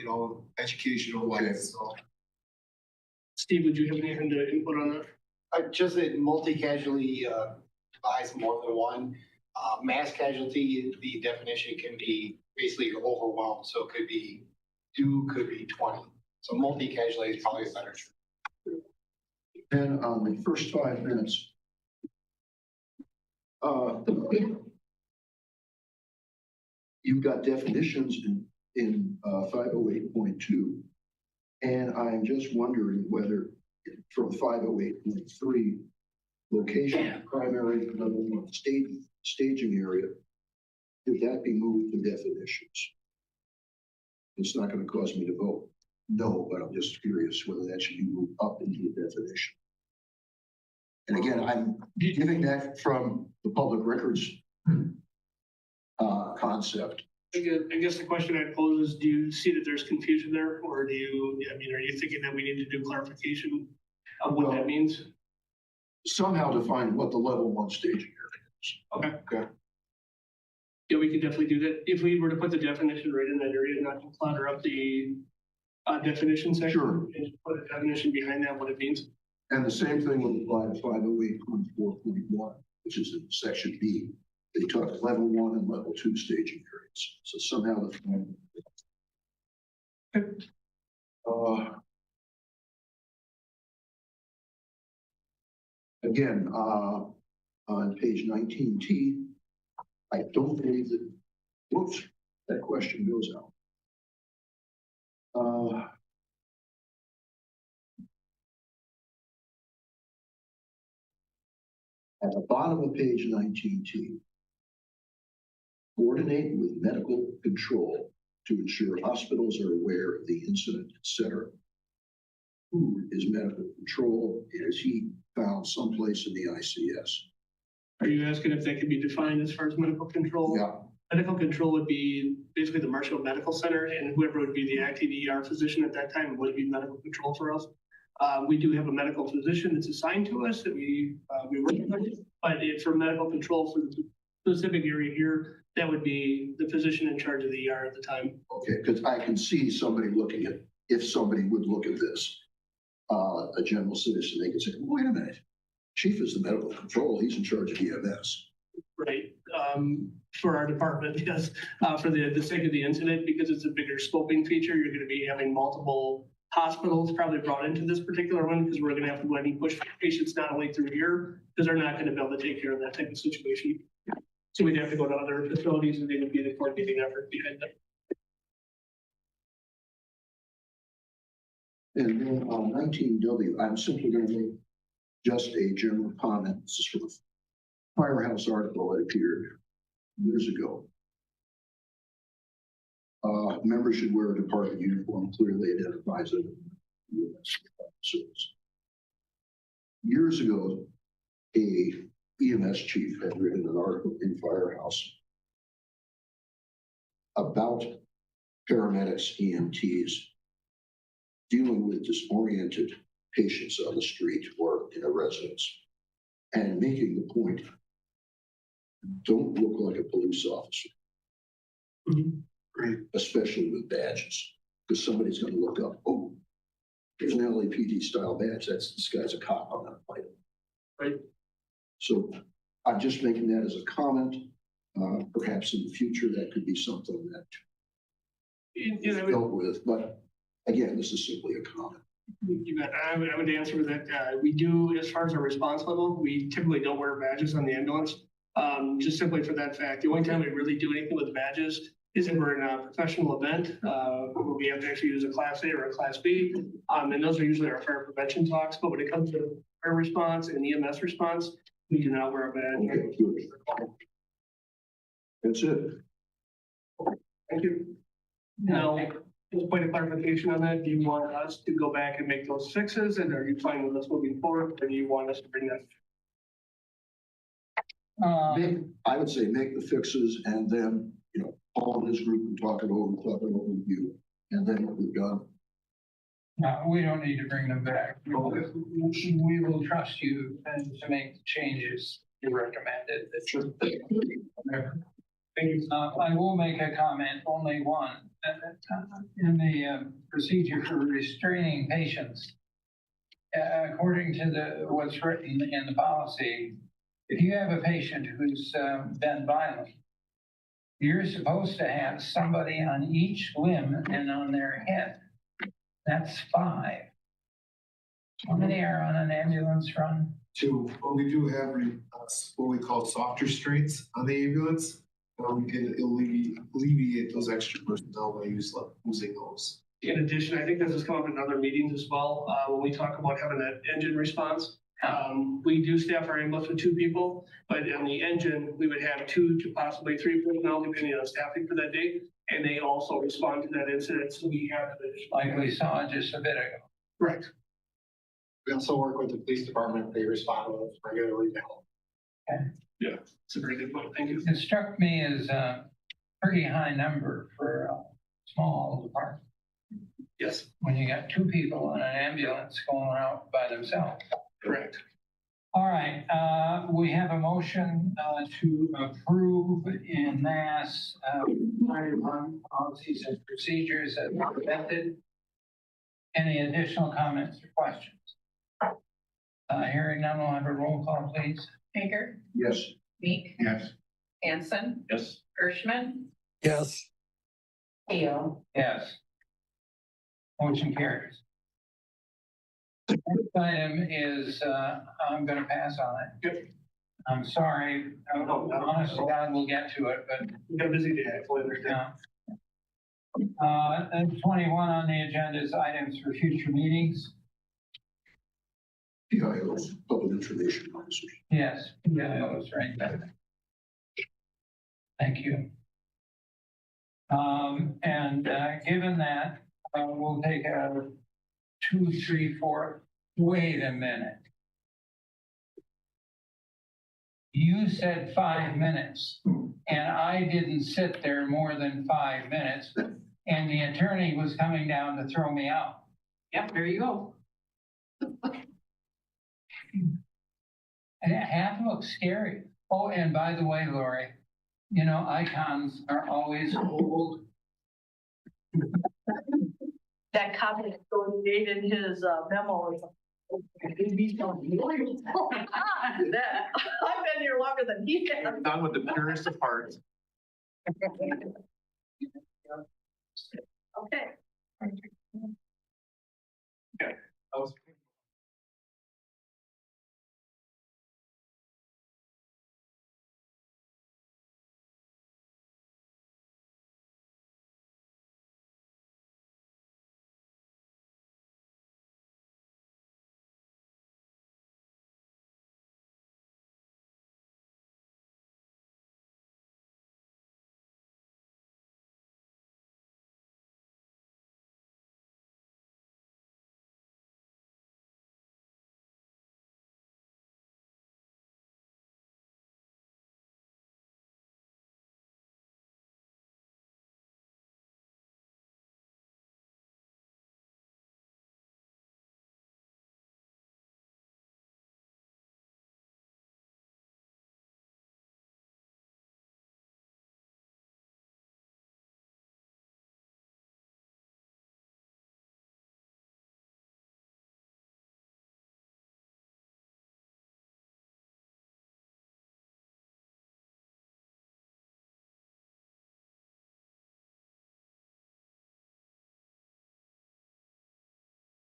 educational wise. So. Steve, would you have anything to input on that? Just that multi-casualty buys more than one. Mass casualty, the definition can be basically you're overwhelmed. So it could be 2, could be 20. So multi-casualty is probably a better term. And on the first 5 minutes, you've got definitions in 508.2, and I'm just wondering whether from 508.3, location, primary, level 1 staging area, did that be moved to definitions? It's not going to cause me to vote no, but I'm just curious whether that should be moved up into the definition. And again, I'm giving that from the public records concept. I guess the question I'd pose is, do you see that there's confusion there, or are you thinking that we need to do clarification of what that means? Somehow define what the level 1 staging area is. Okay. Yeah, we could definitely do that. If we were to put the definition right in that area, not to clutter up the definition section. Sure. And put a definition behind that, what it means. And the same thing would apply to 508.4.1, which is in section B. They talk level 1 and level 2 staging areas. So somehow define. Again, on page 19T, I don't believe that, whoops, that question goes out. At the bottom of page 19T, coordinate with medical control to ensure hospitals are aware of the incident, etc. Who is medical control? Is he found someplace in the ICS? Are you asking if that can be defined as far as medical control? Yeah. Medical control would be basically the Marshfield Medical Center, and whoever would be the acting ER physician at that time would be medical control for us. We do have a medical physician that's assigned to us that we work with, but for medical control for the specific area here, that would be the physician in charge of the ER at the time. Okay, because I can see somebody looking at, if somebody would look at this, a general citizen, they could say, wait a minute, chief is the medical control, he's in charge of EMS. Right, for our department, yes, for the sake of the incident, because it's a bigger scoping feature, you're gonna be having multiple hospitals probably brought into this particular one, because we're gonna have to go ahead and push patients not only through here, because they're not gonna be able to take care of that type of situation. So we'd have to go to other facilities, and they would be the coordinating effort behind that. And then on 19W, I'm simply going to make just a general comment. This is from a Firehouse article that appeared years ago. Members should wear a department uniform, clearly identifies it. Years ago, a EMS chief had written an article in Firehouse about paramedics, EMTs, dealing with disoriented patients on the street or in a residence, and making the point, don't look like a police officer. Right. Especially with badges, because somebody's going to look up, oh, there's an LAPD style badge. This guy's a cop on that plate. Right. So I'm just making that as a comment. Perhaps in the future that could be something that is dealt with. But again, this is simply a comment. You bet. I would answer with that. We do, as far as our response level, we typically don't wear badges on the ambulance. Just simply for that fact. The only time we really do anything with badges is if we're in a professional event, where we have to actually use a Class A or a Class B. And those are usually our fire prevention talks. But when it comes to fire response and EMS response, we do not wear a badge. Okay. That's it. Thank you. Now, just a point of clarification on that. Do you want us to go back and make those fixes, and are you fine with us moving forward, or do you want us to bring that? I would say make the fixes and then, call this group and talk it over with you, and then we're done. No, we don't need to bring them back. We will trust you and to make the changes you recommended. I will make a comment, only one. In the procedure for restraining patients, according to what's written in the policy, if you have a patient who's been violent, you're supposed to have somebody on each limb and on their head. That's 5. How many are on an ambulance run? 2. Well, we do have what we call soft restraints on the ambulance. We can alleviate those extra personnel by using those. In addition, I think this has come up in other meetings as well. When we talk about having that engine response, we do staff our ambulance with 2 people, but on the engine, we would have 2 to possibly 3 personnel, depending on staffing for that day. And they also respond to that incident. So we have like we saw just a bit ago. Right. We also work with the police department. They respond with regularly now. Okay. Yeah, it's a very good point. Thank you. It struck me as a pretty high number for a small department. Yes. When you got 2 people on an ambulance going out by themselves. Correct. All right, we have a motion to approve in mass fire policies and procedures as presented. Any additional comments or questions? Hearing none, we'll have a roll call, please. Baker, Yes. Meek, Yes. Hanson, Yes. Gershman, Yes. Keo. Yes. Motion carries. Next item is, I'm going to pass on it. Yep. I'm sorry. Honest to God, we'll get to it, but. We've got a busy day. I fully understand. And 21 on the agenda is items for future meetings. PIOs, public information officers. Yes, PIOs, right there. Thank you. And given that, we'll take a 2, 3, 4. Wait a minute. You said 5 minutes, and I didn't sit there more than 5 minutes, and the attorney was coming down to throw me out. Yep, there you go. And it half looks scary. Oh, and by the way, Lori, you know, icons are always old. That comment Tony made in his memo. I've been here longer than he has. Done with the purest of hearts.